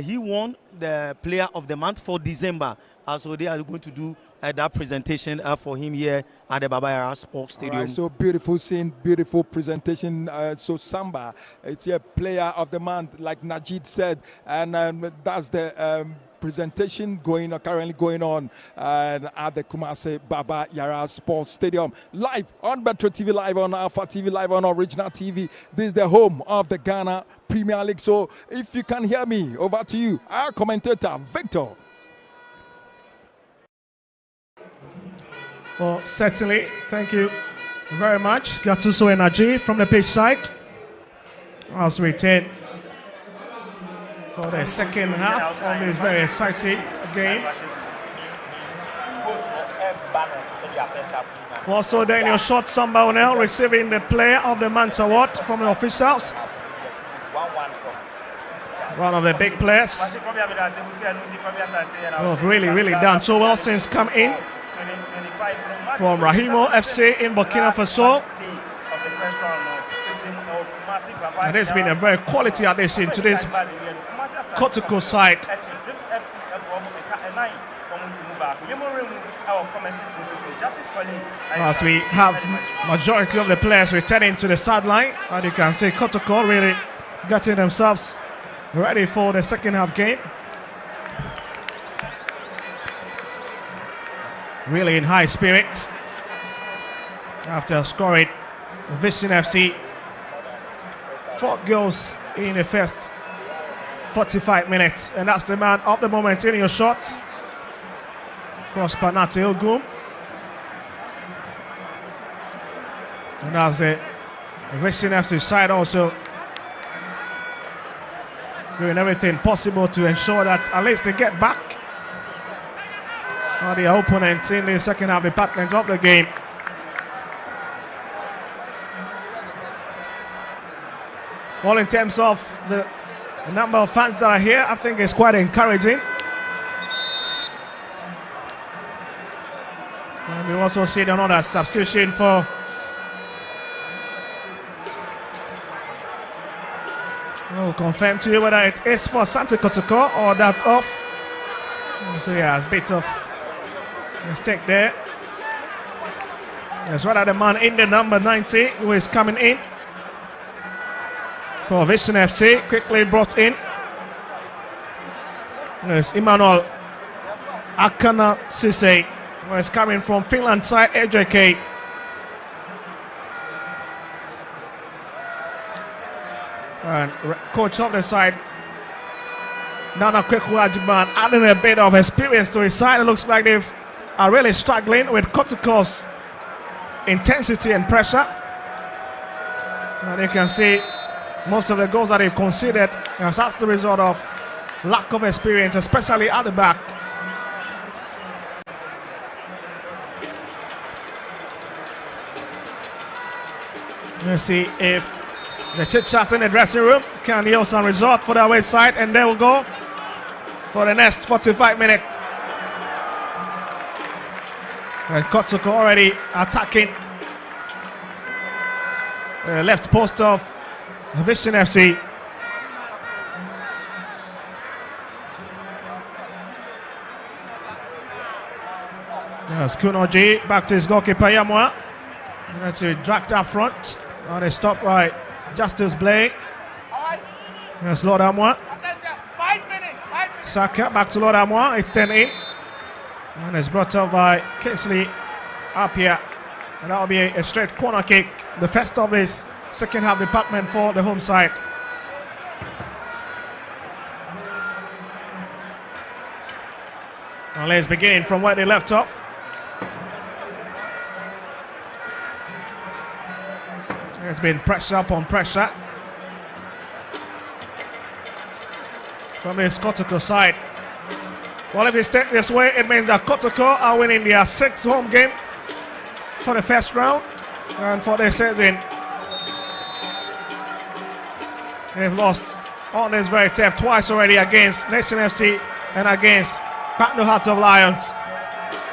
S1: He won the Player of the Month for December, so they are going to do that presentation for him here at the Baba Yara Sports Stadium.
S4: Right, so beautiful scene, beautiful presentation. So Samba, it's a Player of the Month, like Najid said, and that's the presentation currently going on at the Kumasi Baba Yara Sports Stadium. Live on Metro TV, live on Alpha TV, live on Original TV. This is the home of the Ghana Premier League. So if you can hear me, over to you, our commentator, Victor.
S2: Well, certainly, thank you very much. Gattuso Energy from the pitch side. As we turn for the second half of this very exciting game. Also, Daniel Short Samba Onel receiving the Player of the Month award from the officials. One of the big players who have really done so well since come in from Rahimo FC in Burkina Faso. And it's been a very quality addition to this Kotoko side. As we have majority of the players returning to the sideline, and you can see Kotoko really getting themselves ready for the second half game. Really in high spirits after scoring Vision FC 4 goals in the first 45 minutes, and that's the man of the moment in your shots. Prosper Nate Ogum. And that's the Vision FC side also doing everything possible to ensure that at least they get back on the opponents in the second half department of the game. Well, in terms of the number of fans that are here, I think it's quite encouraging. And we also see another substitution for I'll confirm to you whether it is for Asante Kotoko or that of. So yeah, a bit of mistake there. That's rather the man in the number 90 who is coming in for Vision FC, quickly brought in. There's Emmanuel Akana Sise, who is coming from Finland side, AJK. And coach of the side, Nana Kwekwajiban, adding a bit of experience to his side. It looks like they are really struggling with Kotoko's intensity and pressure. And you can see most of the goals that they've conceded, that's the result of lack of experience, especially at the back. Let's see if the chit-chat in the dressing room can yield some result for the away side, and they will go for the next 45 minutes. And Kotoko already attacking the left post of Vision FC. Yes, Kunoji back to his goalkeeper Yamwa. Actually dragged up front. Now they stopped by Justice Blake. Yes, Lord Amwa.
S3: 5 minutes.
S2: Saka back to Lord Amwa. It's 10 in. And it's brought up by Kingsley Apia. And that will be a straight corner kick. The first of this second half department for the home side. Well, let's begin from where they left off. There's been pressure upon pressure from this Kotoko side. Well, if it's taken this way, it means that Kotoko are winning their 6th home game for the first round and for the season. They've lost on this very turf twice already against Nation FC and against Patno Hearts of Lions.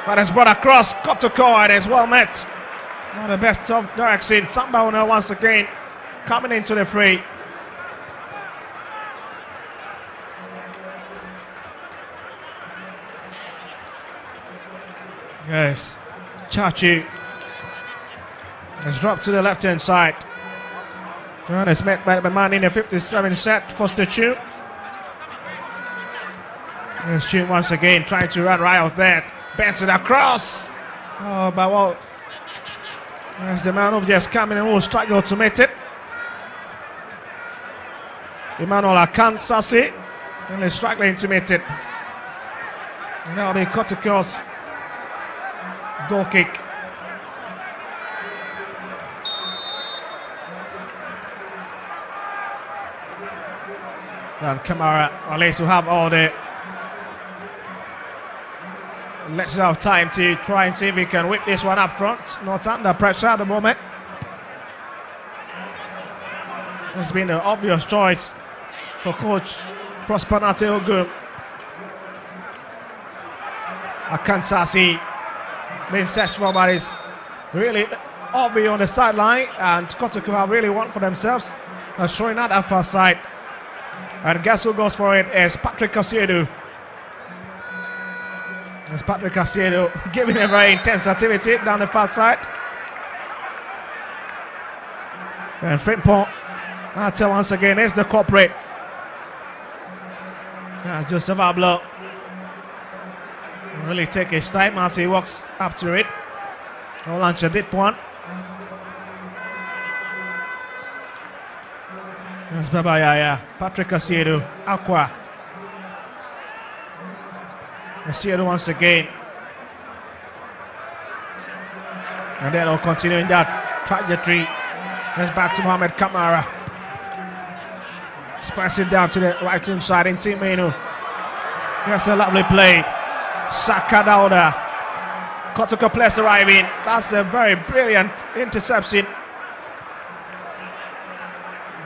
S2: But it's brought across Kotoko and it's well met. Not the best of direction. Sambawuna once again coming into the fray. Yes, Chachi has dropped to the left-hand side. And it's met by the man in the 57 set for Chu. There's Chu once again trying to run right out there. Bends it across. Oh, but well, as the man who just coming and will struggle to make it. Emmanuel Akansasi only struggling to make it. And that'll be Kotoko's goal kick. And Kamara, at least will have all the let's have time to try and see if he can whip this one up front. Not under pressure at the moment. It's been an obvious choice for coach Prosper Ogun. Akansasi being searched for, but is really all beyond the sideline, and Kotoko have really won for themselves. Showing that at far side. And guess who goes for it is Patrick Casiedo. It's Patrick Casiedo giving a very intense activity down the far side. And Frimpong, Natel once again is the culprit. That's Joseph Ablo. Really take his time as he walks up to it. No launch a deep one. That's Baba Yaya. Patrick Casiedo. Aqua. Casiedo once again. And then will continue in that trajectory. Let's back to Mohamed Kamara. Pressing down to the right hand side in Team Menu. That's a lovely play. Saka Dauda. Kotoko players arriving. That's a very brilliant interception.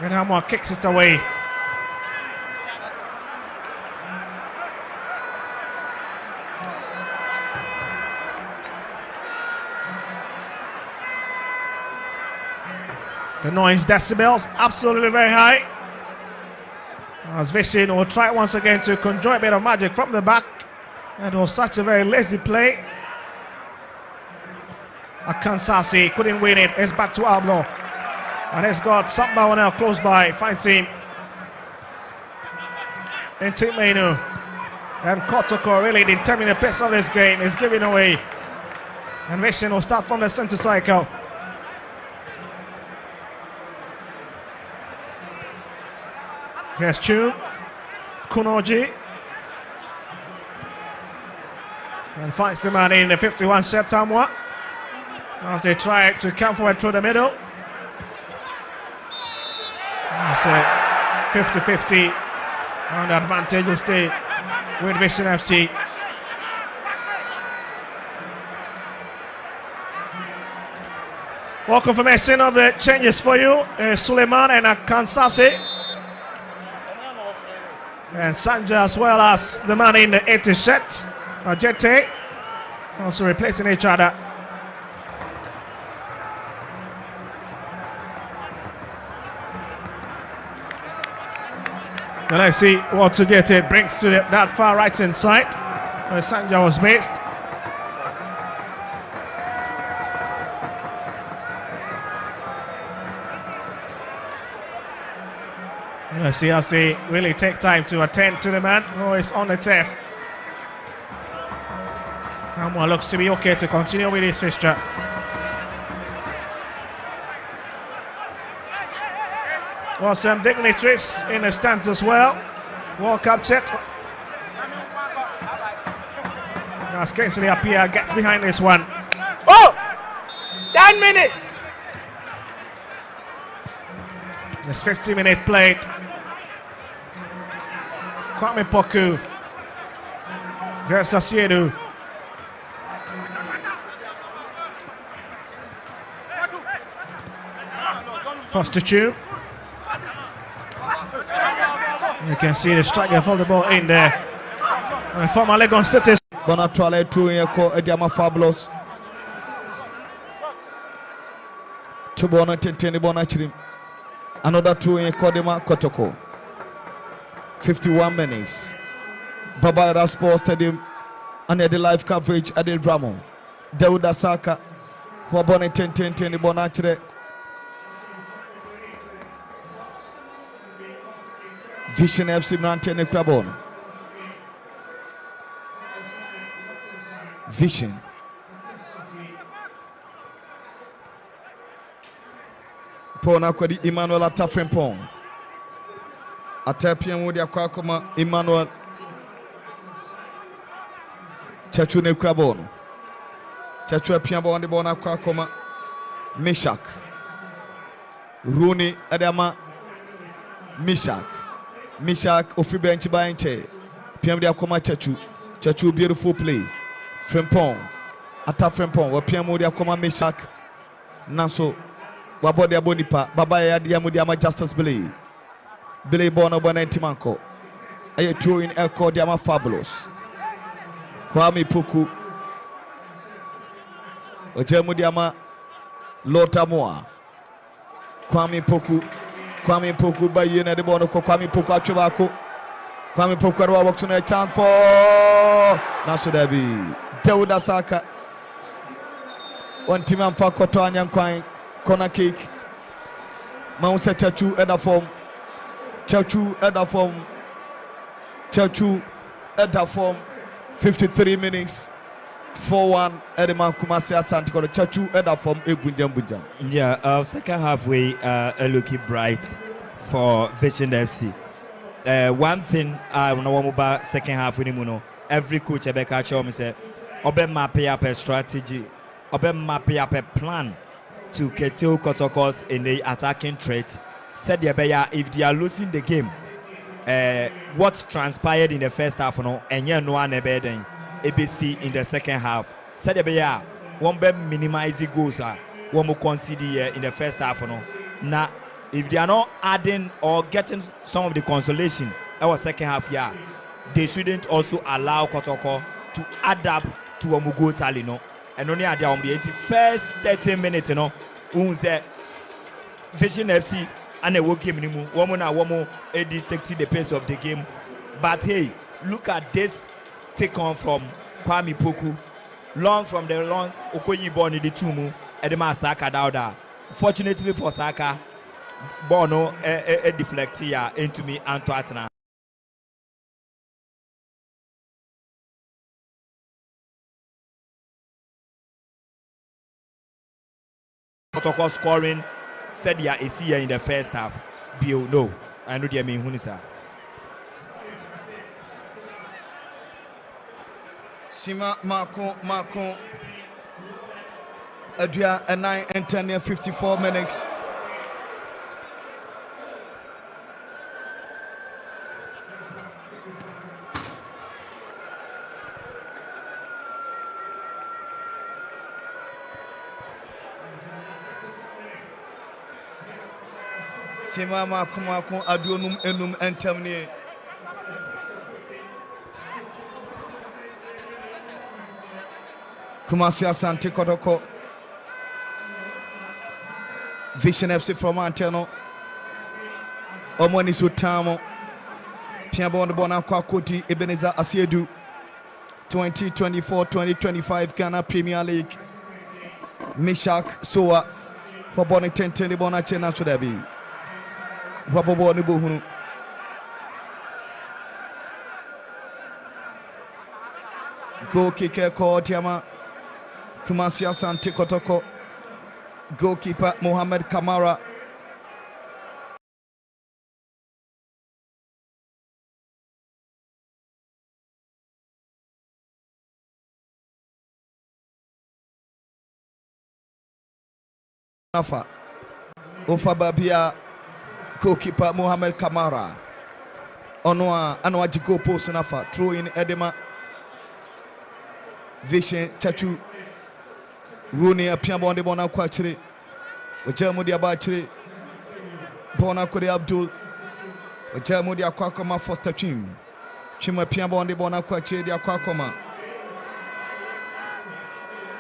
S2: And Hamwa kicks it away. The noise decibels absolutely very high. As Vishin will try once again to conjure a bit of magic from the back. It was such a very lazy play. Akansasi couldn't win it. It's back to Ablo. And it's got Samba now close by. Finds him. In Team Menu. And Kotoko really determining the pace of this game is giving away. And Vishin will start from the center cycle. Here's Chu. Kunoji. And finds the man in the 51 set Tamwa. As they try to come forward through the middle. That's a 50-50. And the advantage will stay with Vision FC. Well, confirmation of the changes for you. Suleiman and Akansasi. And Sanja as well as the man in the 80 set. Jete. Also replacing each other. Well, let's see what Tugete brings to that far right hand side where Sanja was based. Let's see as they really take time to attend to the man who is on the turf. Amwa looks to be okay to continue with his fixture. Well, some dignitaries in the stands as well. World Cup set. As Kingsley Appiah gets behind this one.
S5: Oh! 10 minutes!
S2: There's 50-minute played. Kwame Poku. Grace Asiedu. Foster Chu. You can see the striker hold the ball in there. And former Legon City.
S5: Bonatwale 2 Ediama Fabulous. Tubona Tenteni Bonachrim. Another 2 in Kodima Kotoko. 51 minutes. Baba Sports Stadium. And the live coverage at the Bramo. Dawuda Saka. Wabone Tenteni Bonachre. Vision FC Mantene Krabon. Vision. Pona kwadi Emmanuel Atafrempong. Atapia mudi akwakoma Emmanuel. Chachu ne Krabon. Chachu apia bo wande bona akwakoma Meshak. Rooney Adama Meshak. Mishak Ofi bench by Enche. PM dia Koma Chachu. Chachu beautiful play. Frempong. Ata Frempong. Wa PM dia Koma Mishak. Nanso. Wabodi abonipa. Baba ya dia mudi ama Justice Billy. Billy Bono Bona Timanko. Aye two in Elko dia ama Fabulous. Kwame Poku. Oje mudi ama Lotamoa. Kwame Poku. Kwame Poku by Yena de Bono, Kwame Poku Achubako. Kwame Poku works on a chance for Nasudabi. Dawuda Saka. One team and for Kotoan Kwine. Corner kick. Mount Chachu at the form. Chachu at the form. Chachu at the form. 53 minutes. 4-1 Edema Kumasi Asante Kodo Chachu Eda from Egunjam.
S6: Yeah, second halfway looking bright for Vision FC. One thing I know about second half when every coach ever catch on say obe map up a strategy, obe map up a plan to curtail Kotokos in the attacking threat. Said if they are losing the game, what transpired in the first half and no one ever ABC in the second half. Said one be minimize goals one more concede in the first half. Now, if they are not adding or getting some of the consolation our second half, they shouldn't also allow Kotoko to adapt to a Mugo tally, and only at the 81st 30 minutes, Unze Vision FC and a work game one more detecting the pace of the game. But hey, look at this take on from Kwame Poku, long from the long Okoyi Boni the Tumu, Edema Saka Dauda. Fortunately for Saka, Bono a deflect here into me and to Atna. Kotoko scoring said is here in the first half. Bill, no, I know they mean Hunisa.
S5: Sima Marco Adria and 9 and 10 and 54 minutes. Sima Marco Adionum enum and terminate. Kumasi Asante Kotoko. Vision FC from Anteno. Omoni Sutamo. Piabon Bona Kwakoti Ebenezer Asiedu. 2024-2025 Ghana Premier League. Mishak Soa. Waboni Tenteni Bona Chena Sudabi. Waboni Buhunu. Goal kicker called Tiama. Kumasi Asante Kotoko. Goalkeeper Mohamed Kamara. Nafa. Ofa Babia. Goalkeeper Mohamed Kamara. Anwa Jigo post Nafa. Throw in Edema. Vision Chachu. Rooney apia bonde bona kwa chire. Ojamudi abachire. Bona kode Abdul. Ojamudi akwakoma Foster Chim. Chim apia bonde bona kwa chire dia akwakoma.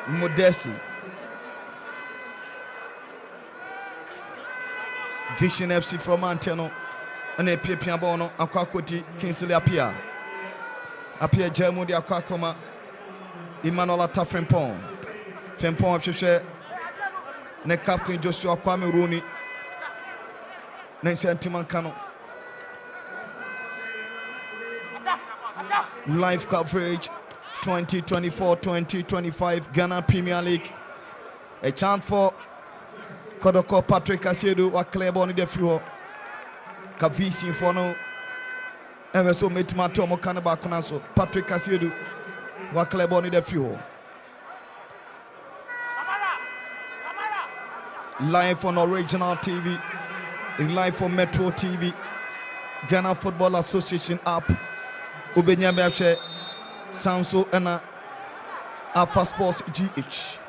S5: Modesi. Vision FC from Anteno. Ane pia bono akwakoti Kingsley apia. Apia Jamudi akwakoma. Emmanuel Atafrempong. Frempong afhwehwe ne captain Joshua Kwame Rooney ne sentiment kano live coverage 2024-2025 Ghana Premier League. A chant for Kotoko Patrick Asiedu wa Cleborn de Frio Kavisi for no ever so metima to mo kanaba konanso Patrick Asiedu wa Cleborn de Frio. Live on Original TV, live on Metro TV, Ghana Football Association app, Ubenya Beche, Samso Ena, Alpha Sports GH,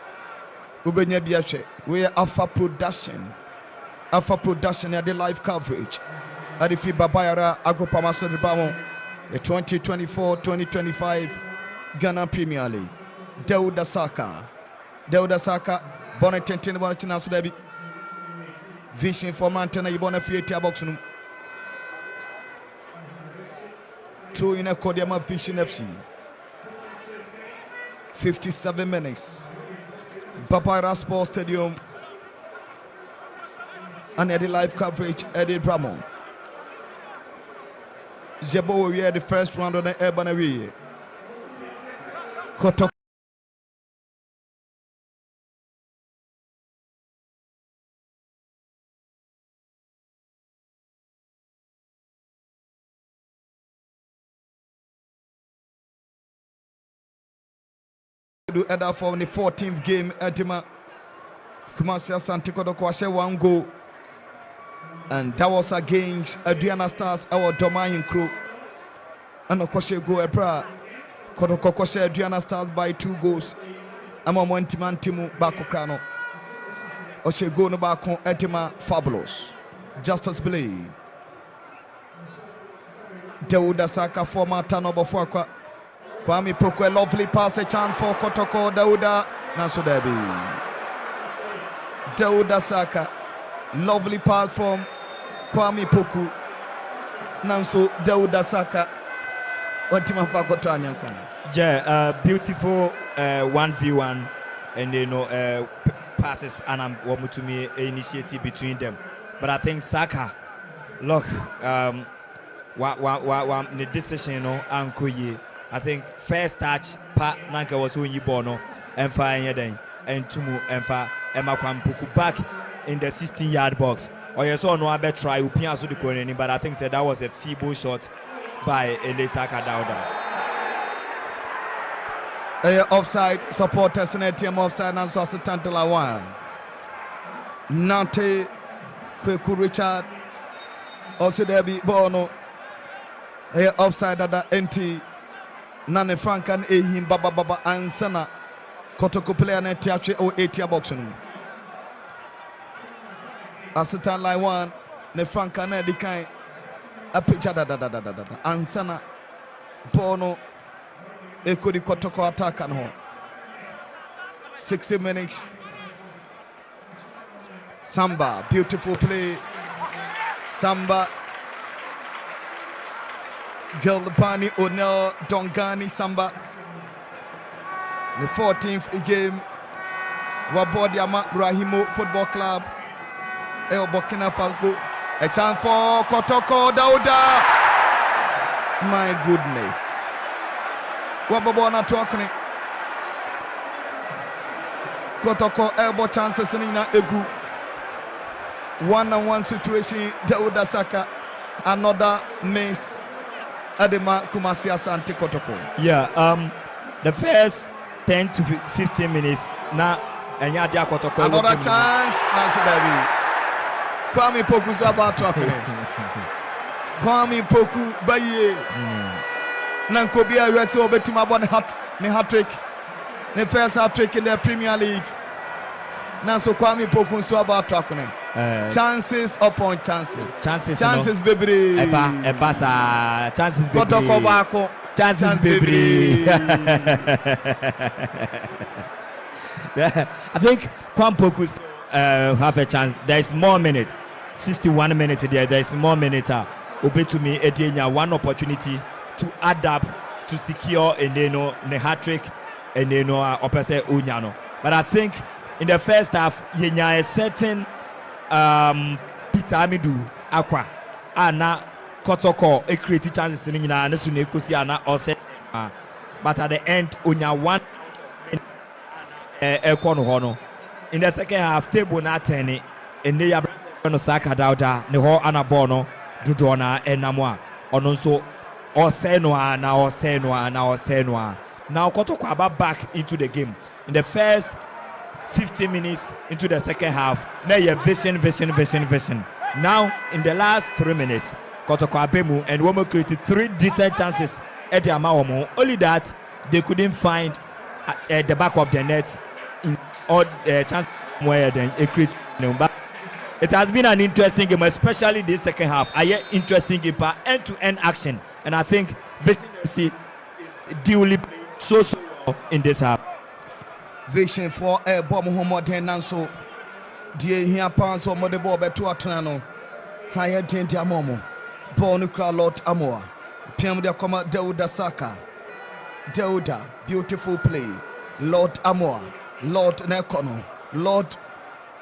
S5: Ubenya Beche, we are Alpha Production at the live coverage. At the FIBA Bayara Agropama Sodibamo, the 2024-2025 Ghana Premier League. Deuda Saka. Bonnet 10 bonnet now so debi. Vision for Montana Ibona Fiat box room. Two in a Kodiama Vision FC. 57 minutes. Papayra Sports Stadium. And Eddie live coverage, Eddie Bramon. Jebo we are the first round on the urban away. Kotoko. Do either for the 14th game Edema Kumasi Asante Kotoko share one goal, and that was against Adriana Stars our Domain crew, and Okoshe go Ebra Kotoko Koshe Adriana Stars by 2 goals. Ama Montiman Timu Bako Krano Oshe go no Bako Edema fabulous Justice Billy Deuda Saka former turnover for Kwame Poku, a lovely pass, a chance for Kotoko, Deuda, Nanso Debi. Deuda Saka, lovely pass from Kwame Poku, Nanso Deuda Saka.
S6: Yeah, beautiful 1v1 and passes and want to me initiative between them. But I think Saka, look, the decision, Ankoye. I think first touch pa nanka was when you bono and fire then and tumu and fa Emma Kwampuku back in the 16-yard box. Or you saw no other try upia so the corner, but I think that was a feeble shot by Saka Dauda.
S5: Offside supporters in a team offside and so Asante Lawan. Nante Kweku Richard also there be Bono. Offside at the NT. Nane Frankan Ehim Baba Ansana Kotoko player na tiache o 8 box no. Asante Lawan ne Frankan na dikan a picture da Ansana Bono Ekodi Kotoko attack and home. 60 minutes. Samba, beautiful play. Samba. Gelbani Onel Dongani Samba. The 14th game. Wabodiama Rahimo Football Club. El Burkina Faso. A chance for Kotoko Dauda. My goodness. Wababo na tuakne. Kotoko elbow chances in egu. 1-on-1 situation. Deuda Saka. Another miss. Adema Kumasi Asante Kotoko.
S6: Yeah, the first 10 to 15 minutes now Enyadia Kotoko.
S5: Another chance. Nasudabi. Kwame Poku Zaba Trakene. Kwame Poku Baye. Nankobia Reso Betimabon hat trick. The first hat trick in the Premier League. Nanso Kwame Poku Zaba Trakene. Chances upon chances. Chances baby.
S6: Ebasa chances baby.
S5: Kotoko bako.
S6: Chances baby. I think Kwampoku have a chance. There is more minute. 61 minutes there. There is more minute. Obetumi Edienya one opportunity to adapt to secure and the hat trick and opposite Unyano. But I think in the first half, Yenya a certain Peter Amidu Aqua Anna Kotoko a creative chances in Nina Nesunekusi Anna or set. But at the end, Unya one Hono. In the second half, table na 10 and they are Saka Dauda, Neho Anabono, Dudona, and Namwa. Ononso or Senwa now or Senwa now or Senwa. Now Kotoko about back into the game. In the first 15 minutes into the second half, now you vision. Now in the last 3 minutes, Kotoko Abemu and Womo created 3 decent chances at the Amaomo. Only that they couldn't find at the back of the net in all the chances where then it creates. But it has been an interesting game, especially this second half. A interesting game, end-to-end action, and I think Vision duly so well in this half.
S5: Vision for a bomb Muhammad Nanso. Dear here pants or mother bob at Tuatano. Higher Tintia Momo. Born Lord Amoa. Piam de Coma Deuda Saka. Deuda, beautiful play. Lord Amoa. Lord Nekono. Lord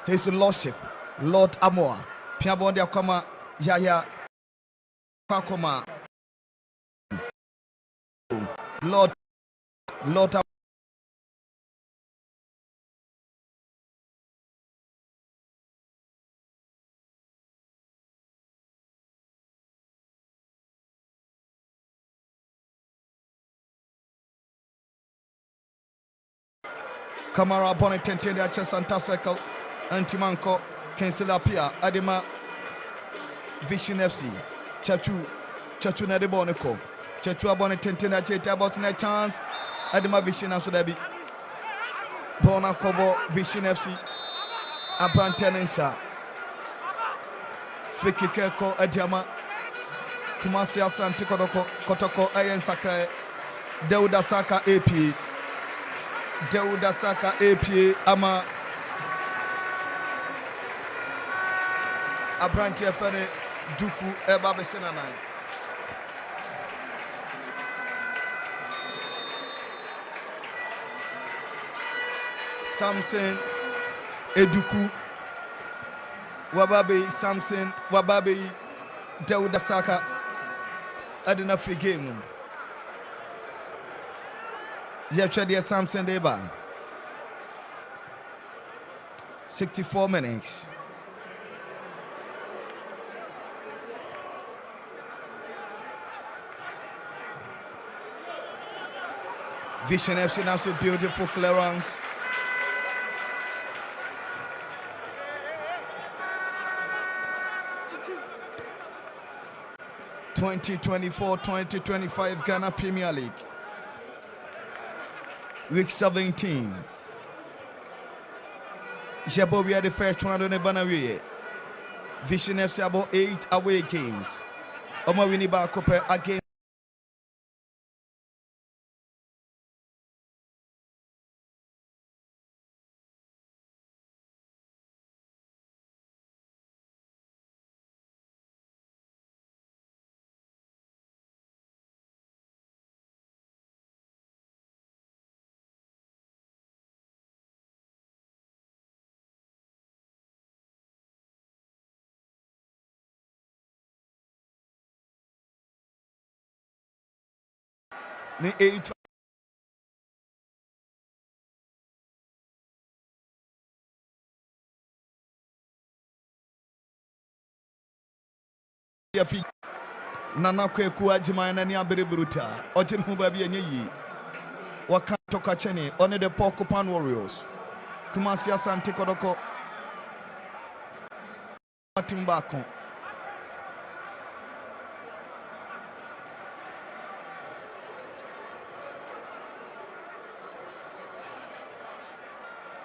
S5: His Lordship. Lord Amoa. Piam de Coma Yaya Pakoma. Lord Kamara Bonnet Tentelia Chesanta Circle Antimanko Kensilapia Adema Vision FC Chachu Nadeboneko Chachu Bonnet Tentelia Cheta Bosna chance Adema Vision Amsudabi Bona Kobo Vision FC Abran Tenensa Frikiko Adiama Kumasi Asante Kotoko Ayen Sakra Deuda Saka AP Deuda Saka APA ama Abranti Efene Duku Eba Beshenana Samson Eduku Wababe Samson Wababe Deuda Saka Adina free game. Yesterday, Samson Deba. 64 minutes. Vision FC now so beautiful clearance. (2024-2025) Ghana Premier League. Week 17. Jabo, we are the first one on the banner. Vision FC about 8 away games. Oma Winiba Cooper again. Ni 8 Yafi Nana Kweku Ajimana Niabere Bruta, Ojin Hubabi and Yi. Wakanto Kacheni, only the Pocopan Warriors. Kumasi Asante Kotoko. Matimbako.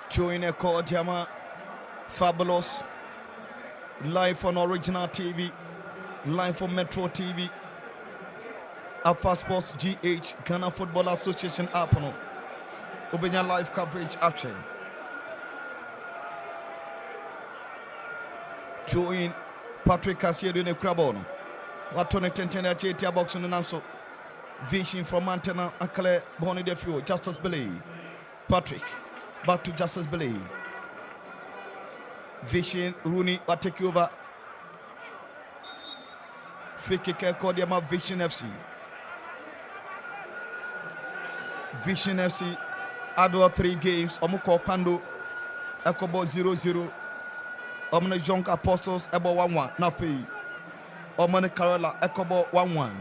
S5: Join a call Jama. Fabulous. Live on Original TV. Live on Metro TV. Alpha Sports GH, Ghana Football Association Apono. Obenya live coverage action. Join Patrick Casiedo ne Crabono. Watone Tentena Chetia box on the Nanso. Vision from Montana, Akale, Bonnie Defio, Justice Belay. Patrick, back to Justice Belay. Vision, Rooney, will take over. Fake Kodiama Vision FC. Vision FC, Adwa 3 games, Omuko Pando, Ekobo 0-0. Omne Jonk Apostles, Ebo 1-1. Nafi. Omne Karela, Ekobo 1-1.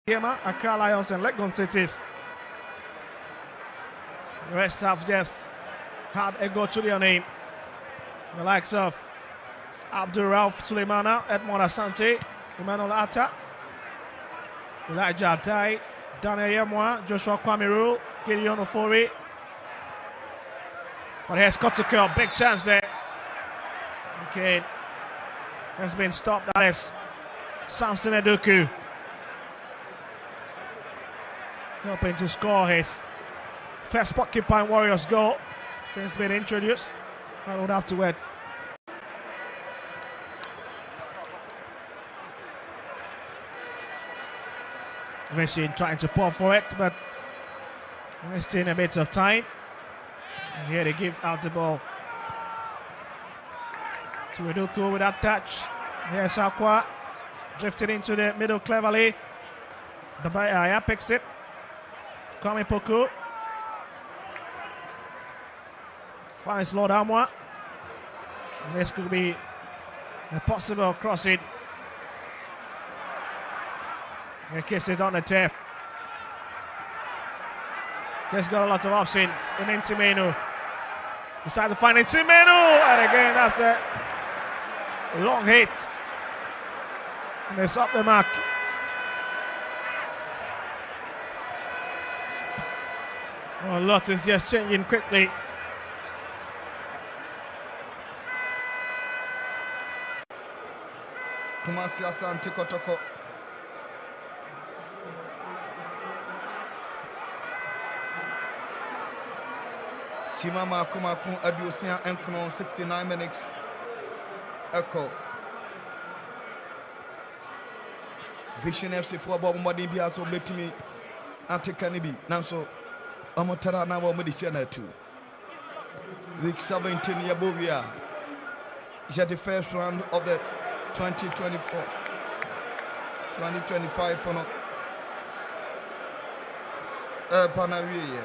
S2: Yema, Accra Lions and Legon Cities. The rest have just had a go to their name. The likes of Abdul Rauf Suleimana, Edmond Asante, Emmanuel Atta, Elijah Atai, Daniel Yemwa, Joshua Kwamiru, Gideon Ofori. But here's Kotoko, big chance there. Okay, has been stopped. That is Samson Eduku. Hoping to score his first Porcupine Warriors goal since being introduced. I would have to wait. Vishin trying to pull for it, but wasting a bit of time. And here they give out the ball to Eduku with that touch. Here's Akwa drifted into the middle cleverly. Dabaya picks it. Kwame Poku finds Lord Amwa. This could be a possible crossing. He keeps it on the turf. Just got a lot of options in Intimenu. Decide to find Intimenu, and again that's a long hit. And it's up the mark. Oh, a lot is just changing quickly.
S5: Kumasi Asante Kotoko. Simama Kumakun Adusian Enkono 69 minutes. Echo. Vision FC for Bob Modi Biaso Betimi Antikanibi. Nanso Amotara na wa medicina too. Week 17 Yabobia. Is the first round of the 2024-2025 for no Panawi.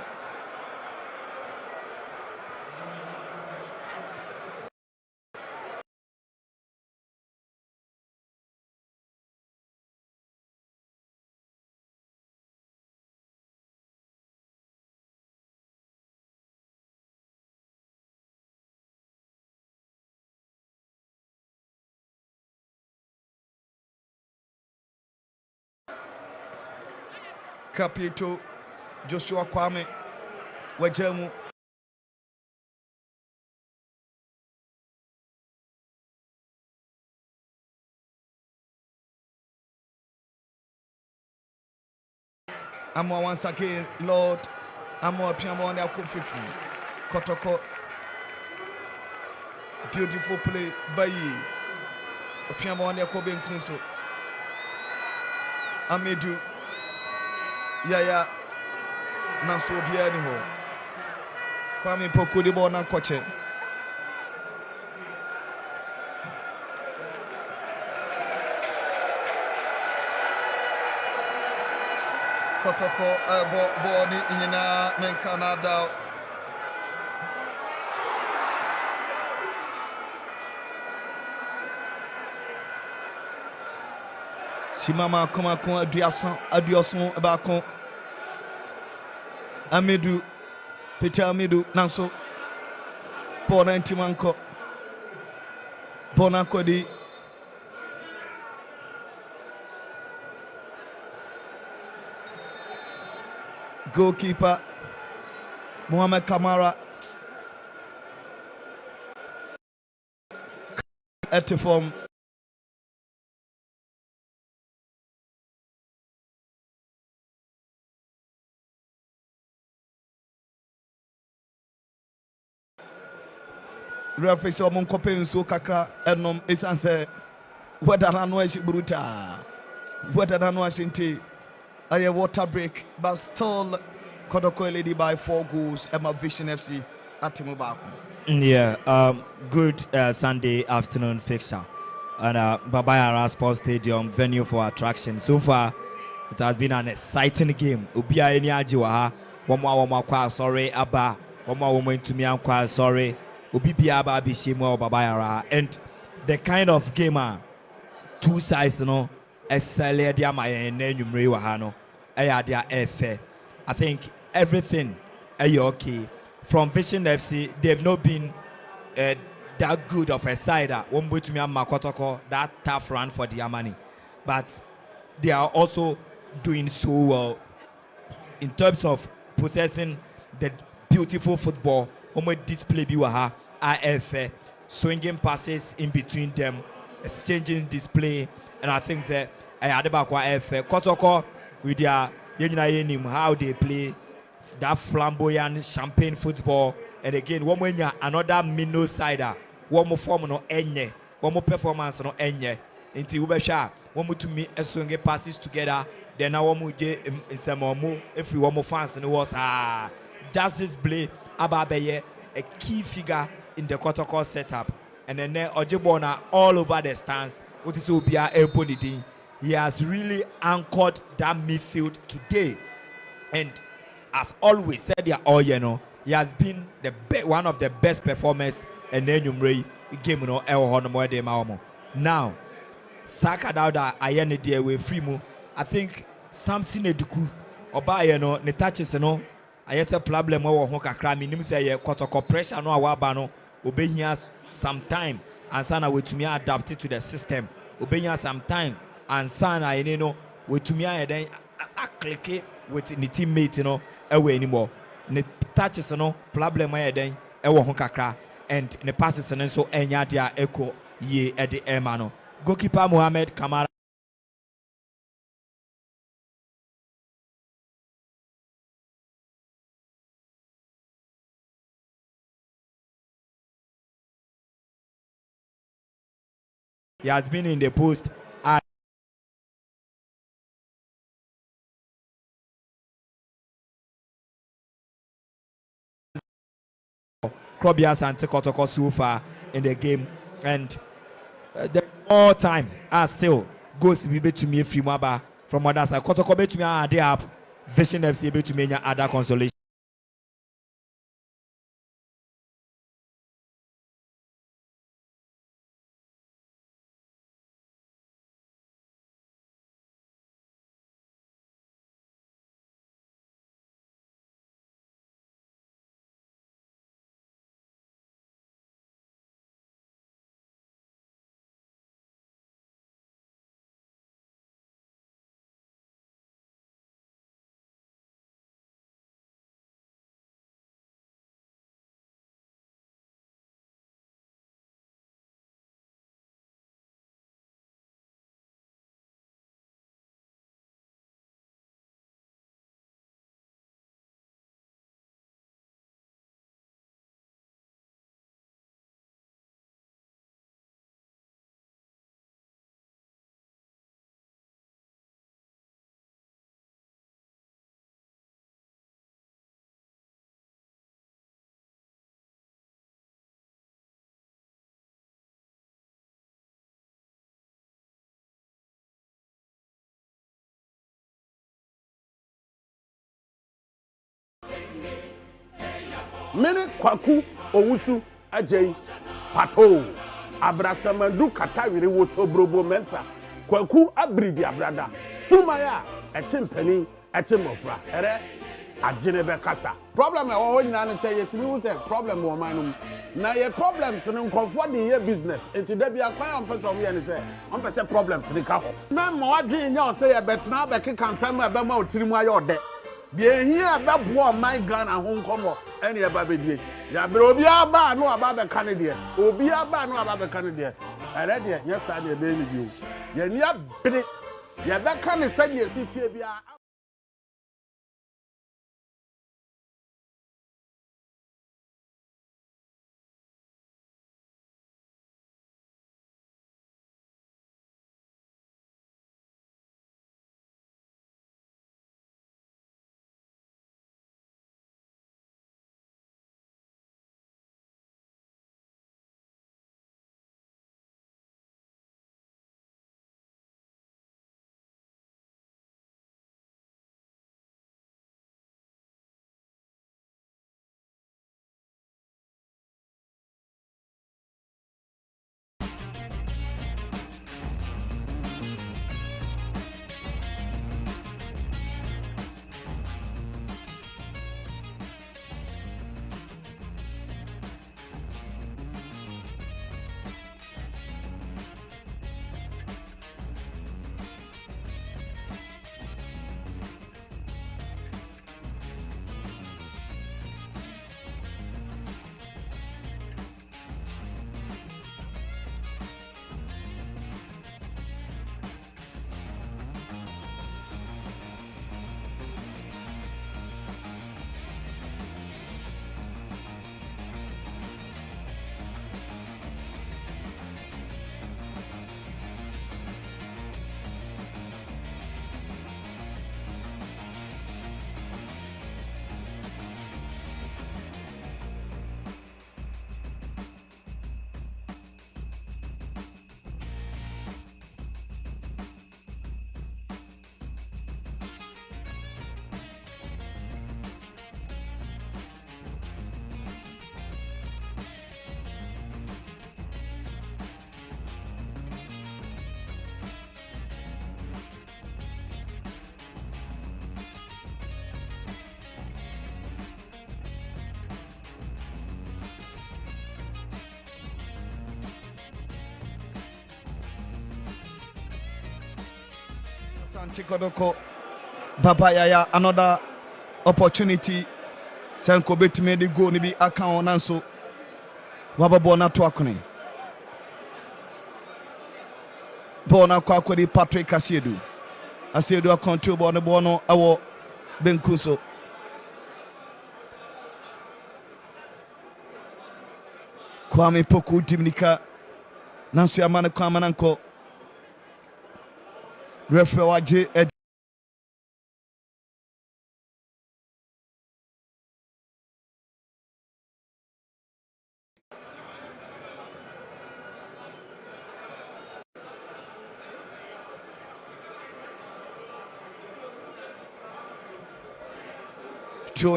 S5: Capito Joshua Kwame Wajemu Amwa once again, Lord Amo Piamo and Akufifu. Kotoko. Beautiful play by Piamo and Yakobe Kunso. Amedu. Yaya. Nanso Biani ho. Kwame Poku de Bona Koche. Kotoko Boni Inina Menkanada. Simama Komako Adioson Abako Amedu Peter Amedu Nanso Bona Intimanko Bona Kodi goalkeeper Mohamed Kamara Etiform. Referee so mon kope nso kakra enom esanse whether na no esi bruta whether na no asinte a water break but still Kotoko lady by 4 goals Emma Vision FC at Timubaku.
S6: Yeah, good Sunday afternoon fixture and Babayara Sports Stadium, venue for attraction. So far, it has been an exciting game. Ubia eni ajiwa wama kwa sorry aba wama into me kwa sorry ubibia aba bishimo Babayara, and the kind of game two sides no esele dia ma enumre wa ha no eya dia efe. I think everything okay. From Vision FC, they've not been that good of a side. One way to me, Kotoko, that tough run for their money, but they are also doing so well in terms of possessing the beautiful football. One display biwaha, IF, swinging passes in between them, exchanging display, and I think that I had about Kotoko with their how they play that flamboyant champagne football, and again one when another minnow sider one more form no enye one more performance no enye until ubesha one more to me swing passes together then now one more semomo if we one more fans and it was justice play ababeye a key figure in the Kotoko setup, and then Ojibona all over the stands what is Obia Ebonidi. He has really anchored that midfield today, and as always said there all he has been the one of the best performers and then game now Saka Dauda ayene there we free mu. I think something eduku oba ne touches no ayese problem wo ho kakra minim say ye Kotoko pressure no awaba no obehia some time and sana wetumi adapt to the system obehia some time and sana no wetumi ayeden click with the teammate away anymore. Ne touches problem ayeden ewo ho kakra, and ne passes so enya dia echo ye at the emano. Goalkeeper Mohamed Kamara he has been in the post. Asante Kotoko so far in the game, and there's more time still goes to be to me from other side. Kotoko be to me they up Vision FC be to me other consolation.
S7: Mene kwaku owusu ajay pato abrasamadu katawiri wo sobrobo mensa kwaku abridi abrada sumaya echimpani echimofra ere agene be kasa problem e wo nyina ne say yetimi wo say problem wo manum na ye problems ne nkofo de ye business enti da bia kwan on person ye ne say on person problems ne ka ho na ma wadwe nya o say ye betena be kekansam e be ma otirimu aye ode bia hia be bo my Ghana ho nkomo ene e ba bedie ya bre obi aba no aba be ka ne de obi aba no aba be ka ne de ere de nya sa de be ni bio ye ni abere ye be ka ne sa de si tie bia
S5: Asante Kotoko Baba Yaya another opportunity Sanko betime de go ni bi aka on so wababo na to akone bona kwa kwadi Patrick Asiedu a control ball no bono awo benkuso Kwame Poku Dimnika nanso amane kwama nanko referee waje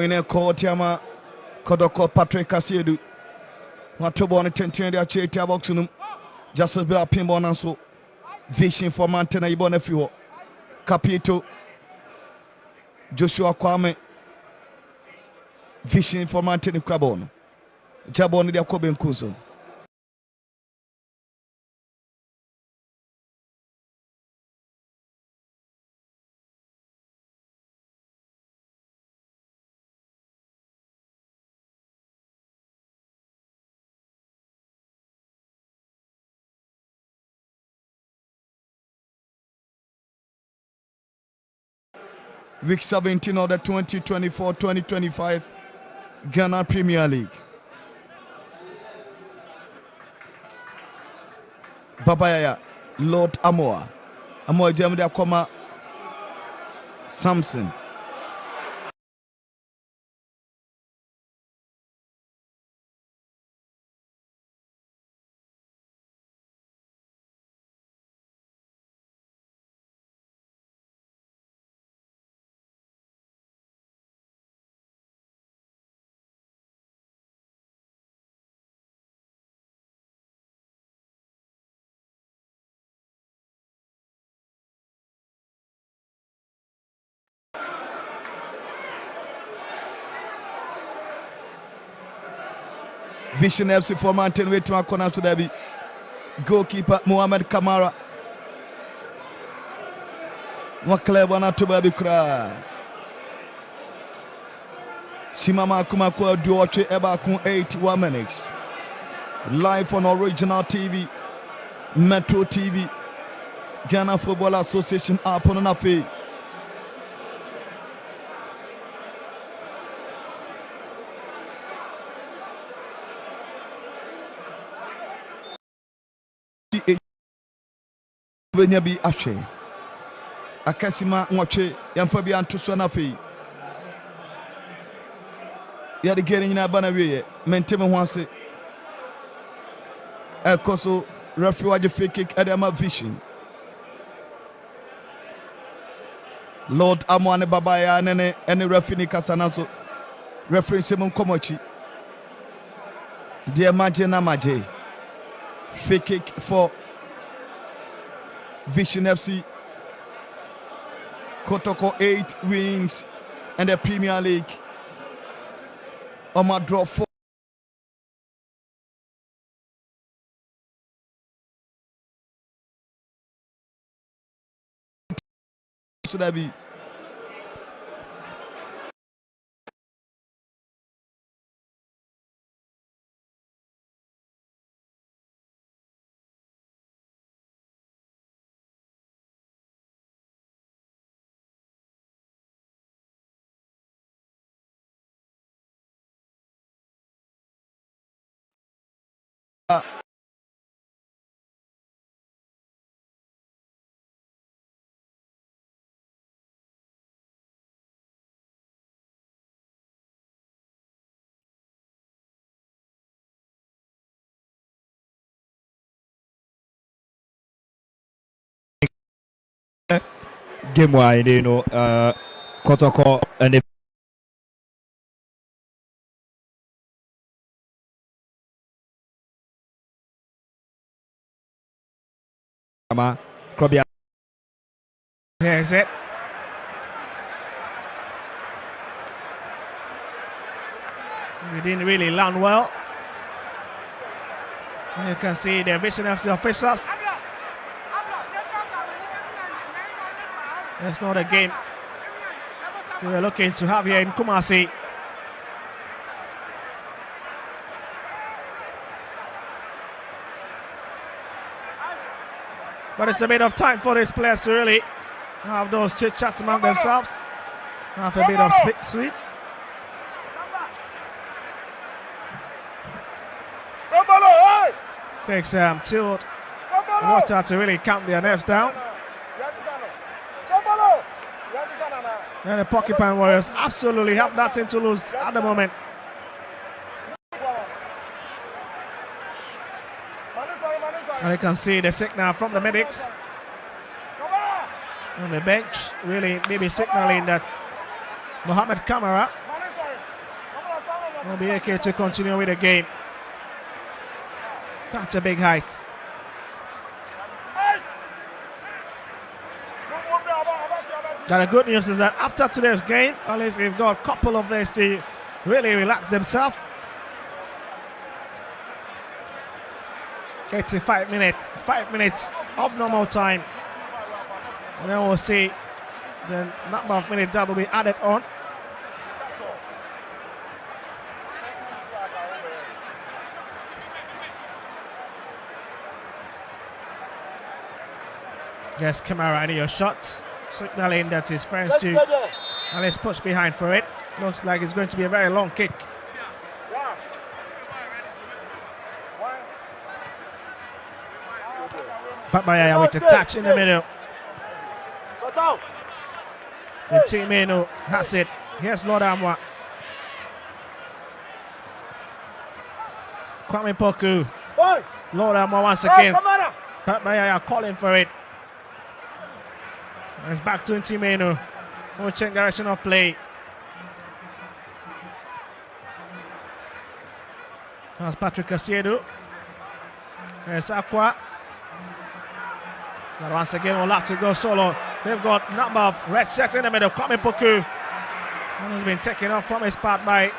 S5: in a court yama Kotoko Patrick Asiedu watobo on tenten dia cheta box num just be a pinball and so vision for Montana ibon afiwo Capito Joshua Kwame vision for Montana Crabon Jabon dia Kobe Nkuso Week 17 of the 2024-2025 Ghana Premier League. Babayaya, Lord Amoa. Amoa Jamdia Koma Samson. Vision FC for Mountain way to a corner to Derby. Goalkeeper Mohamed Kamara. Waklebana to Baby Kra. Simama Kumakwa Duoche Ebakun 81 minutes. Live on Original TV, Metro TV, Ghana Football Association up on a fee. Benyabi Ashe Akasima Wache Yamfabi Antuswana fee. Yadi getting in a banaway, Menteme Wanse. Ekoso referee free kick Adama Vision. Lord Amwane Babaya Nene and referee Kasanaso. Referee Simon Komochi. Dear Majena Maje. Free kick for Vision FC. Kotoko 8 wins and the Premier League. Oma draw 4. Should that be?
S6: Game wide, Kotoko and the
S2: Here's it. We didn't really land well. And you can see the Vision FC officials. It's not a game we were looking to have here in Kumasi. But it's a bit of time for these players to really have those chit-chats among themselves. Have a bit of sleep. Takes chilled water to really calm their nerves down. And the Porcupine Warriors absolutely have nothing to lose at the moment. And you can see the signal from the medics on the bench, really maybe signaling that Mohamed Kamara will be okay to continue with the game. Such a big height. Now the good news is that after today's game, at least they've got a couple of days to really relax themselves. 85 minutes, 5 minutes of normal time. And then we'll see the number of minutes that will be added on. Yes, Kamara, any of your shots. Signaling that his friends to and let's push behind for it. Looks like it's going to be a very long kick. Papaya with a touch in the middle. The teammate has it. Here's Lord Amwa. Kwame Poku. Lord Amwa once again. Papaya calling for it. And it's back to Ntimenu. We'll check direction of play. That's Patrick Casiedo. There's Aqua. And once again, we'll have to go solo. They've got a number of red sets in the middle. Kwame Poku. And he's been taken off from his part by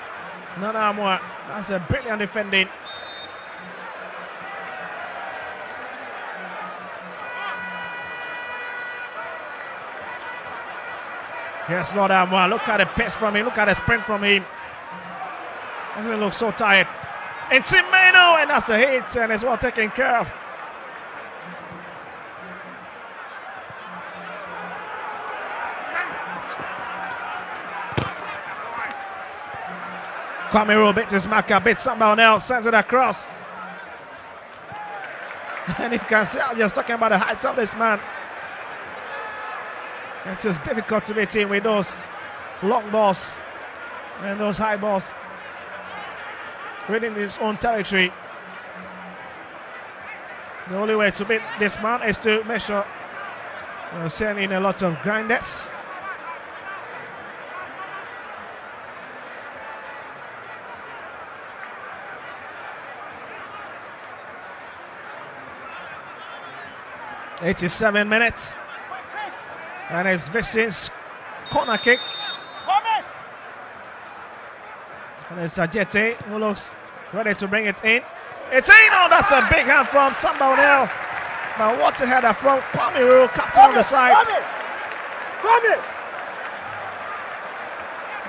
S2: Nana Amwa. That's a brilliant defending. Yes, Lord Amwa. Look at the pace from him. Look at the sprint from him. Doesn't look so tired. It's Imeno, and that's a hit, and it's well taken care of. Kwame bit his marker, bit someone else, sends it across. And you can see I'm just talking about the height of this man. It is difficult to beat him with those long balls and those high balls within his own territory. The only way to beat this man is to make sure you're sending a lot of grinders. "87 minutes, and it's Vicin's corner kick. And it's Ajete who looks ready to bring it in. It's in! Oh, that's a big hand from Sambonel. But what a header from Kwame, captain on the side.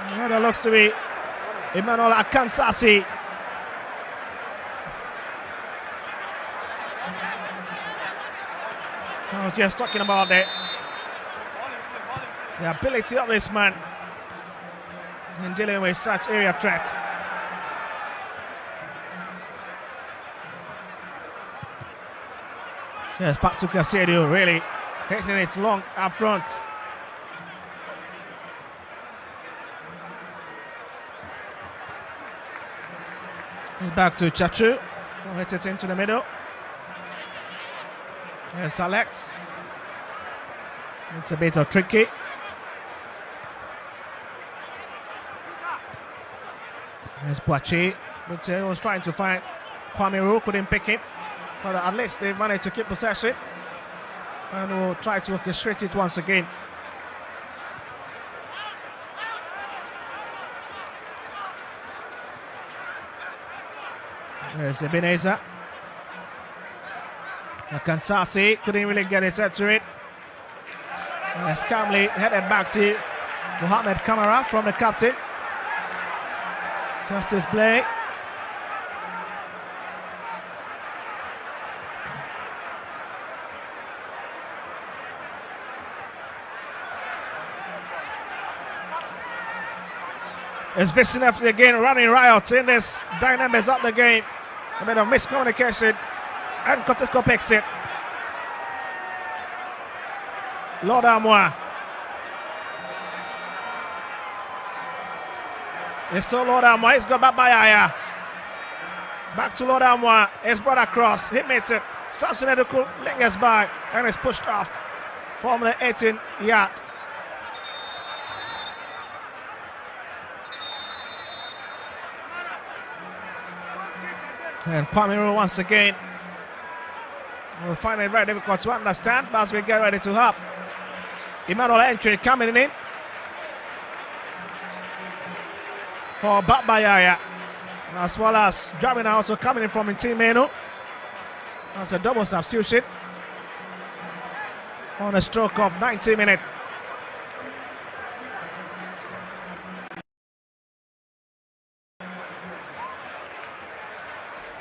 S2: The header looks to be Emmanuel Akansasi. I was just talking about the ability of this man in dealing with such area threats. Yes, back to Casadio, really hitting it long up front. It's back to Chachu, who hits it into the middle. Yes, Alex. It's a bit of tricky. There's Poitier, but he was trying to find Kwame, couldn't pick it. But at least they managed to keep possession. And will try to orchestrate it once again. There's Ebenezer. Kansasi couldn't really get his head to it. And as calmly headed back to Mohamed Kamara from the captain. Justice Blake. It's Vicin FC again running riot in this dynamics of the game. A bit of miscommunication. And Kotoko picks it. Lord Amoy. It's still Lord Amoy. He's got back by Aya. Back to Lord Amoy. It's brought across. He makes it. Samson Eduku lingers by and is pushed off from the 18-yard. And Kwame once again. We'll find it very difficult to understand, but as we get ready to have Emmanuel entry coming in for Babayaya, as well as Dramina also coming in from Intimeno. That's a double substitution on a stroke of 90 minutes.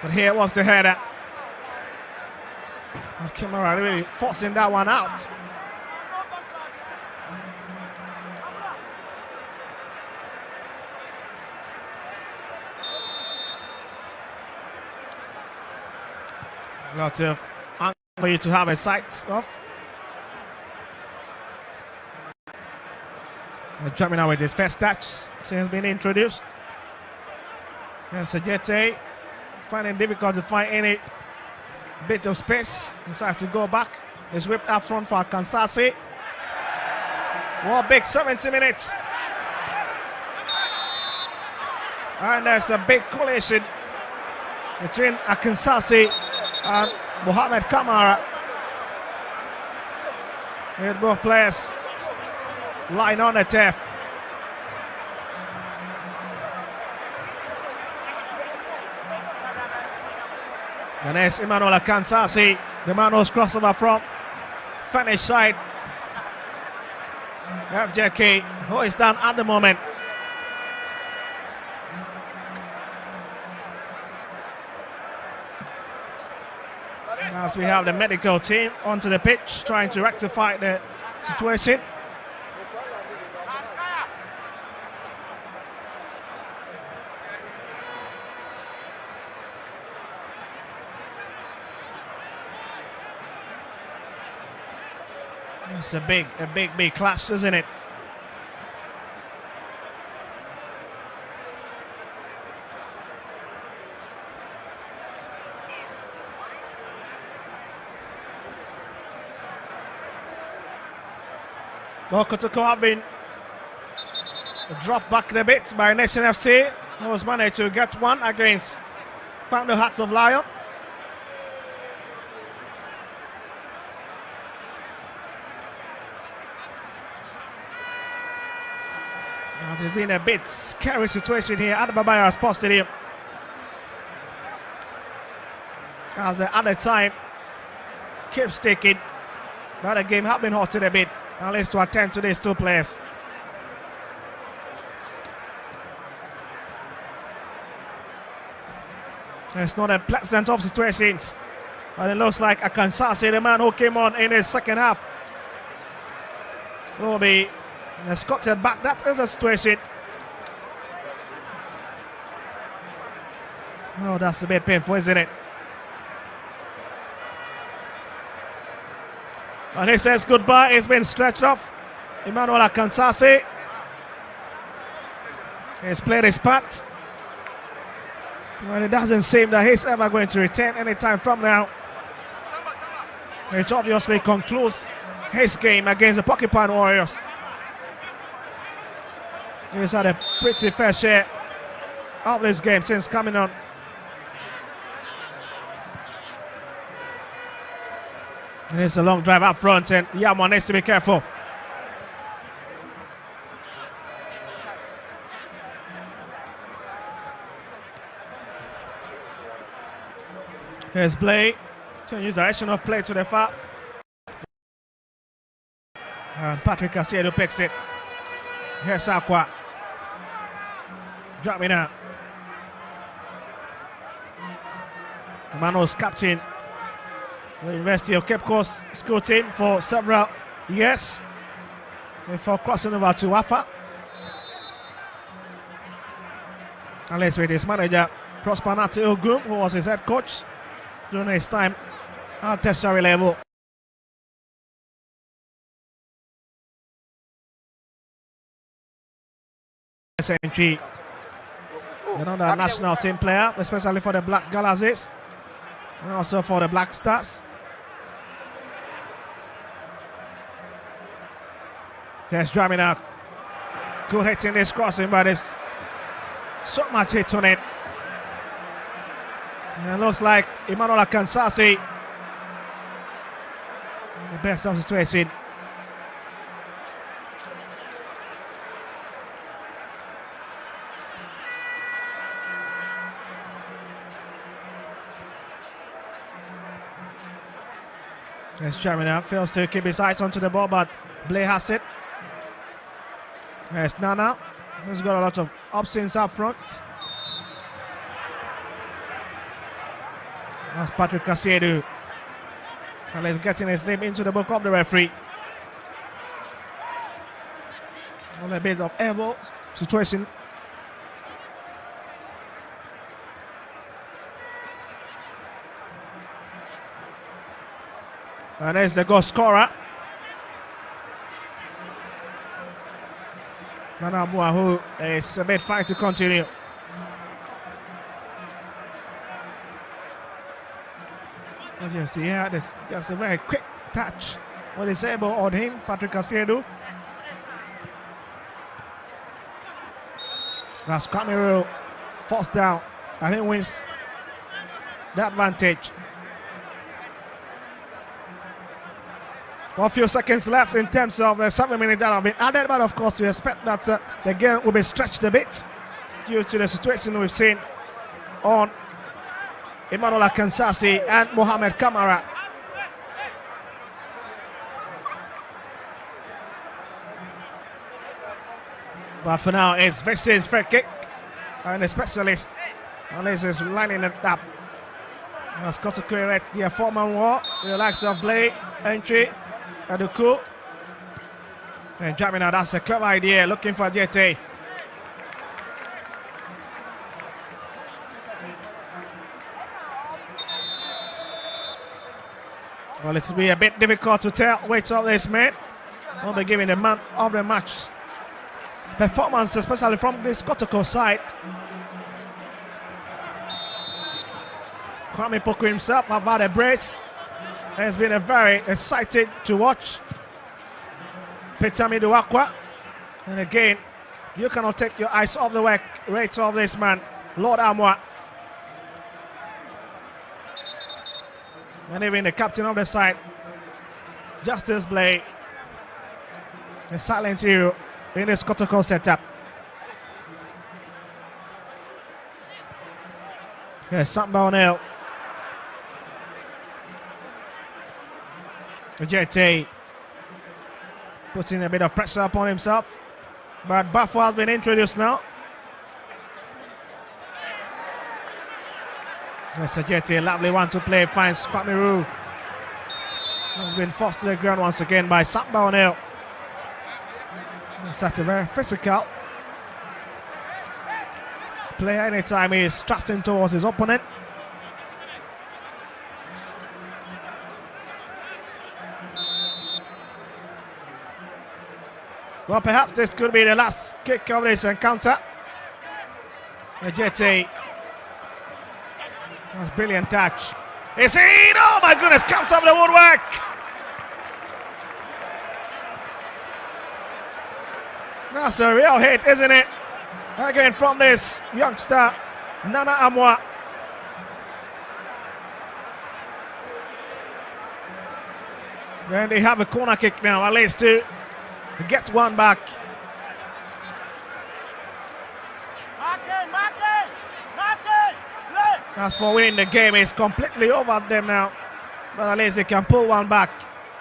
S2: But here was the header. Kimura really forcing that one out. Lots of angles for you to have a sight of. Jumping out with his first touch since being introduced. And Sajete finding it difficult to find any bit of space. Decides to go back. It's whipped up front for Kansasi. Well, big 70 minutes. And there's a big collision between Akansasi and Mohamed Kamara. With both players lying on the turf. And there's Emmanuel Akansasi, the man who's crossover from Finish side. FJK who is down at the moment. As we have the medical team onto the pitch trying to rectify the situation. It's a big clash, isn't it? Kotoko have been dropped back a bit by Nation FC, who's managed to get one against the Hearts of Lion. Now, there's been a bit scary situation here at the Babaya Sports Stadium. As the other time keeps ticking, but the game has been halted a bit. At least to attend to these two players. It's not a pleasant of situations. But it looks like Asante, the man who came on in the second half, will be escorted back. That is a situation. Oh, that's a bit painful, isn't it? And he says goodbye. It's been stretched off. Emmanuel Asante has played his part. But it doesn't seem that he's ever going to return anytime from now. Which obviously concludes his game against the Porcupine Warriors. He's had a pretty fair share of this game since coming on. And it's a long drive up front, and Yama needs to be careful. Here's play. Changes direction of play to the far. And Patrick Asiedu picks it. Here's Aqua. Dropping out. The man who's captain the University of Cape Coast school team for several years before crossing over to Wafa. And let's with his manager Prosper Nati Ogum, who was his head coach during his time at tertiary level. Century, another national team player, especially for the Black Galaxies and also for the Black Stars. There's driving out. Good hit in this crossing, but there's so much hit on it. And it looks like Emmanuel Asante, the best of the situation. There's Chamina, fails to keep his eyes onto the ball, but Blay has it. There's Nana, who's got a lot of options up front. That's Patrick Asiedu. And he's getting his name into the book of the referee. On a bit of elbow situation. And there's the goal scorer. Nana Mua, who is a bit fine to continue. As you see here, this just a very quick touch with his elbow on him, Patrick Asiedu. That's Cameroon forced down, and he wins the advantage. A few seconds left in terms of the 7 minutes that have been added, but of course we expect that the game will be stretched a bit due to the situation we've seen on Emmanuel Asante and Mohamed Kamara. But for now, it's Viss's free kick. And the specialist, Alice is lining it up. As Kotoko erect the four-man wall. The likes of Blake, Entry, Aduku. And jamming out, that's a clever idea. Looking for JT. Well, it's be a bit difficult to tell which of this man will be giving the man of the match performance, especially from this Kotoko side. Kwame Poku himself have had a brace. It's been a very exciting to watch. Peter Miduakwa. And again, you cannot take your eyes off the work rate of this man, Lord Amwa. And even the captain of the side, Justice Blake, a silent hero in this Kotoko setup. Here's Samba O'Neill. JT putting a bit of pressure upon himself, but Buffo has been introduced now. Yes, JT, a lovely one to play, finds Kwamiru. Has been forced to the ground once again by Samba O'Neill. Such a very physical player anytime he is thrusting towards his opponent. Well, perhaps this could be the last kick of this encounter. JT. That's a brilliant touch. Is in! Oh my goodness, comes off the woodwork. That's a real hit, isn't it? Again from this youngster, Nana Amwa. Then they have a corner kick now, at least to get one back. As for winning the game, it's completely over them now. But at least they can pull one back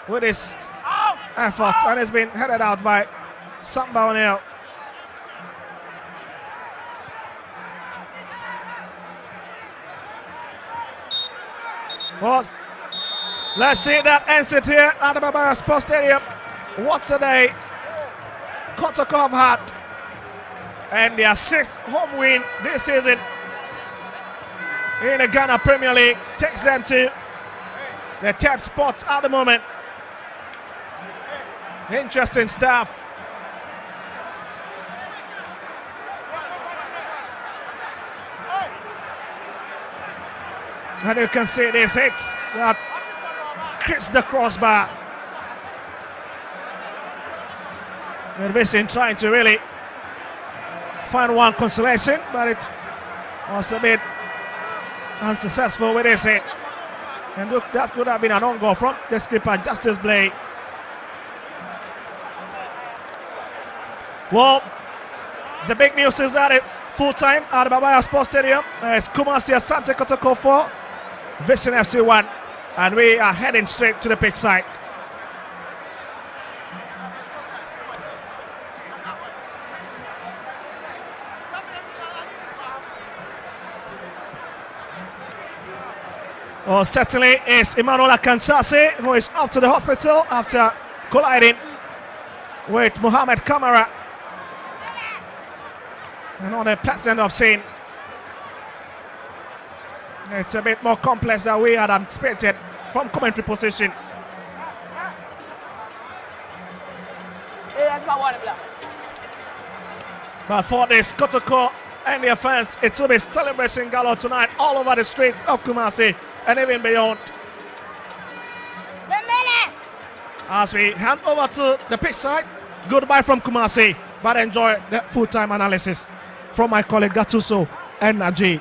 S2: with his efforts. And it's been headed out by Samba O'Neill. Well, let's see that ends it here at the Barbara Sports Stadium. What a day Kotoko have had. And their 6th home win this season in the Ghana Premier League takes them to the 3rd spot at the moment. Interesting stuff. And you can see these hits that hits the crossbar. And Vincent trying to really find one consolation, but it was a bit unsuccessful with his hit. And look, that could have been an on-goal from the skipper, Justice Blake. Well, the big news is that it's full-time at the Barbara Sports Stadium. It's Kumasi Asante Kotoko 4, Vision FC 1, and we are heading straight to the pitch side. Well, certainly is Emmanuel Akansase, who is off to the hospital after colliding with Mohamed Kamara. And on a pleasant of scene. It's a bit more complex than we had anticipated from commentary position. But for this Kotoko and their fans, it will be celebration gala tonight all over the streets of Kumasi and even beyond. As we hand over to the pitch side, goodbye from Kumasi, but enjoy the full-time analysis from my colleague Gattuso and Najee.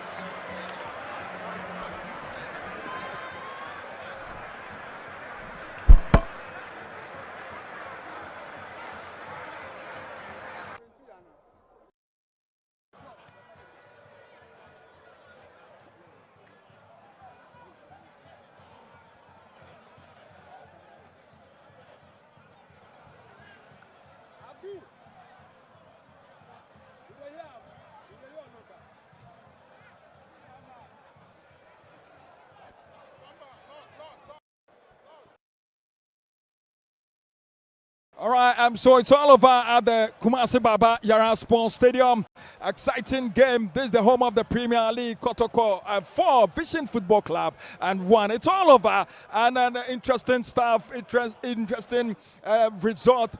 S4: All right, so it's all over at the Kumasi Baba Yara Sports Stadium. Exciting game. This is the home of the Premier League. Kotoko 4, Vision Football Club and 1. It's all over, and an interesting stuff, interesting result,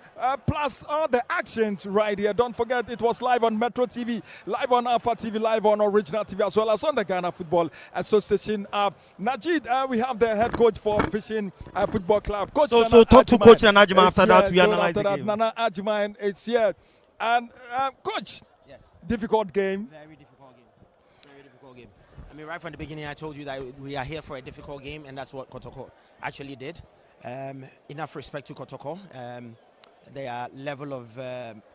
S4: plus all the actions right here. Don't forget, it was live on Metro TV, live on Alpha TV, live on Original TV, as well as on the Ghana Football Association. Najid, we have the head coach for Vision Football Club. Coach
S1: so talk to Coach Najima after that. We analyze the game.
S4: Nana Ajman is here. And Coach,
S8: yes,
S4: difficult game.
S8: Very difficult game. Very difficult game. I mean, right from the beginning, I told you that we are here for a difficult game, and that's what Kotoko actually did. Enough respect to Kotoko. Their level of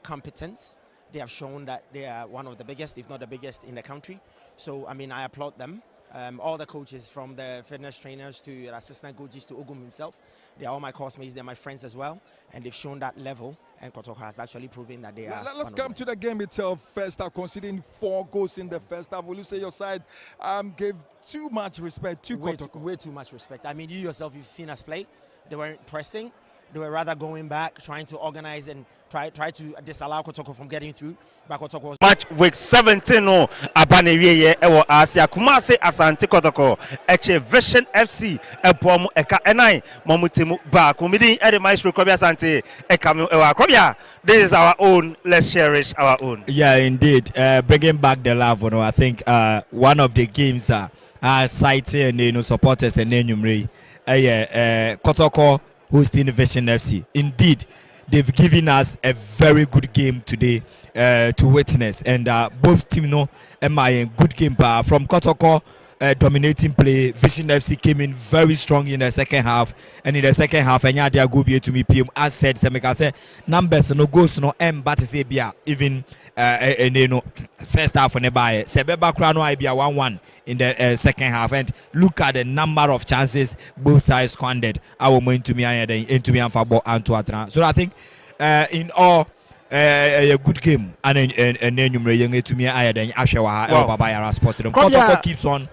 S8: competence, they have shown that they are one of the biggest, if not the biggest, in the country. So, I mean, I applaud them. All the coaches, from the fitness trainers to the assistant coaches to Ogum himself, they are all my classmates, they're my friends as well, and they've shown that level, and Kotoko has actually proven that they are.
S4: Let's come to the game itself first half. Considering 4 goals in the first half, will you say your side gave too much respect to Kotoko?
S8: Way too much respect. I mean, you yourself, you've seen us play. They weren't pressing. They were rather going back, trying to organize and try to disallow Kotoko from getting through. But Kotoko was
S9: match week 17 no abanewie ewo Asia Kumasi Asante Kotoko eche Vision FC ebom eka enai momutemu ba komidi ede maestro Kobia Asante eka ewa Kobia. This is our own, let's cherish our own.
S6: Yeah, indeed. Bringing back the love, you know, I think one of the games citing, you know, supporters and Numri, Kotoko hosting Vision FC. Indeed, they've given us a very good game today to witness, and both teams, you know, a good game from Kotoko. Dominating play. Vision FC came in very strong in the second half, and in the second half, and yeah, go be to me. PM as said, Semeka say numbers no goes no but say bia even and you know first half on the buy. Sebeba Krano I be 1-1 in the second half, and look at the number of chances both sides squandered. I will into me and Fabo and to Atra. So I think in all. A good game, and then you may to me. I then Ashawa Baba Yara Sports. Kotoko keeps on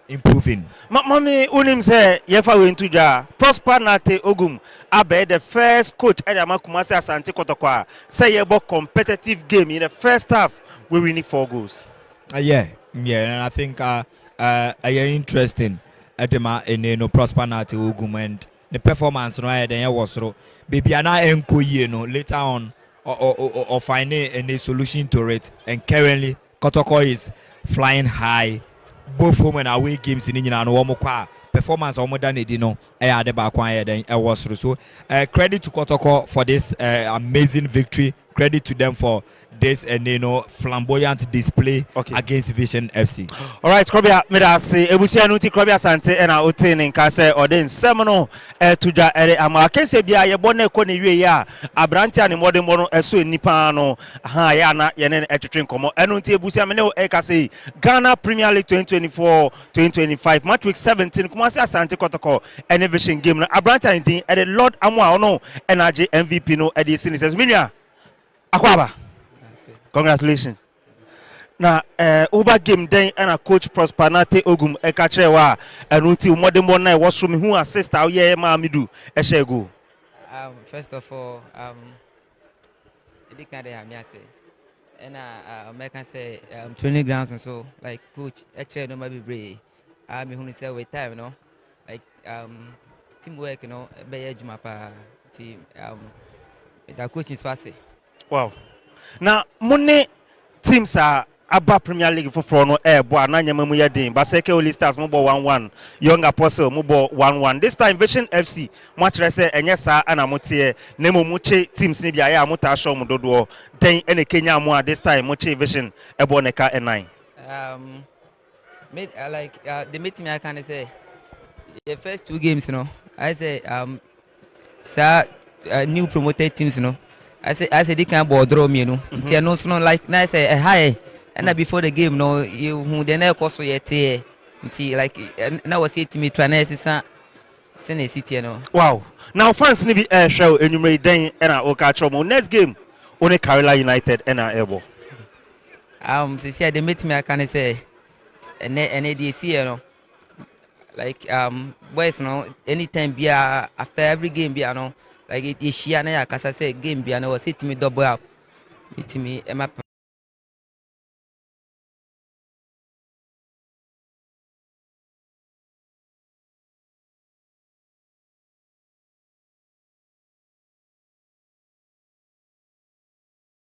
S6: improving.
S9: Mommy unim say yefa we into ja Prosper Nate Ogum abe the first coach Edama Kumasi Asante Kotoko say yebo competitive game in the first half we winning 4 goals.
S6: Yeah, and I think interesting Edema no Prosper Nate Ogum, and the performance no then was so baby ana enko ye no later on or finding a solution to it, and currently Kotoko is flying high. Both home and away games in India and Womokwa performance almost done it, you know. So credit to Kotoko for this amazing victory. Credit to them for this flamboyant display against Vision FC.
S9: All right, Kobia, Medasi, Ebusia Nuti Kobia Sante, and our obtain in Kase or then Seminole to the Ama. Can say Bia, Yabone Koni ya, Abrantia and Modern Mono, Esu Nipano, Hayana, Yanen Etrin Como, Enuti Ebusia Meno Ekase, Ghana Premier League 2024-2025, match week 17, Kumasi Asante Kotoko, and Vision game. Abrantia and at the Lord Amwa no, NRJ MVP no, Eddie Sinis Minia. Akwaba. Congratulations. Now, Uber game then and a coach Prosper Nate Ogum Ekachewa and Uti Modern One was from who assist our yeah, Mamidu Eshego.
S10: First of all, they can't have me say, and I can say training grounds and so like coach actually no maybe brave. I mean, who say with time, you know, like teamwork, you know, be Jumapa team. The coach is fast.
S9: Wow. Now, money teams are about Premier League for Frono Air, Boana Yamamuya Ding, Baseke Oli Stars Mobo 1-1, Young Apostle Mobo 1-1. This time, Vision FC, much less, and yes, and Amotie, Nemo Muche, teams Nibia, Muta Show Mudodo, then any Kenya Moa, this time, Muche Vision, Eboneka and 9.
S10: The meeting I can say the first 2 games, you know, I say, sir, new promoted teams, you know. I say they can't draw me, you know. No, like nice a high, and before the game, no, you who the never cost for your tea, like now was it to me trying to send a city, you know.
S9: Wow. Now fans need to show enumerate then and I'll catch on next game. Only Karela United and our elbow.
S10: See, they meet me, I can say, and ADC, you know. Like boys, you know, anytime be after every game, be you know. like it is she and I say game be and I was it me double up. It me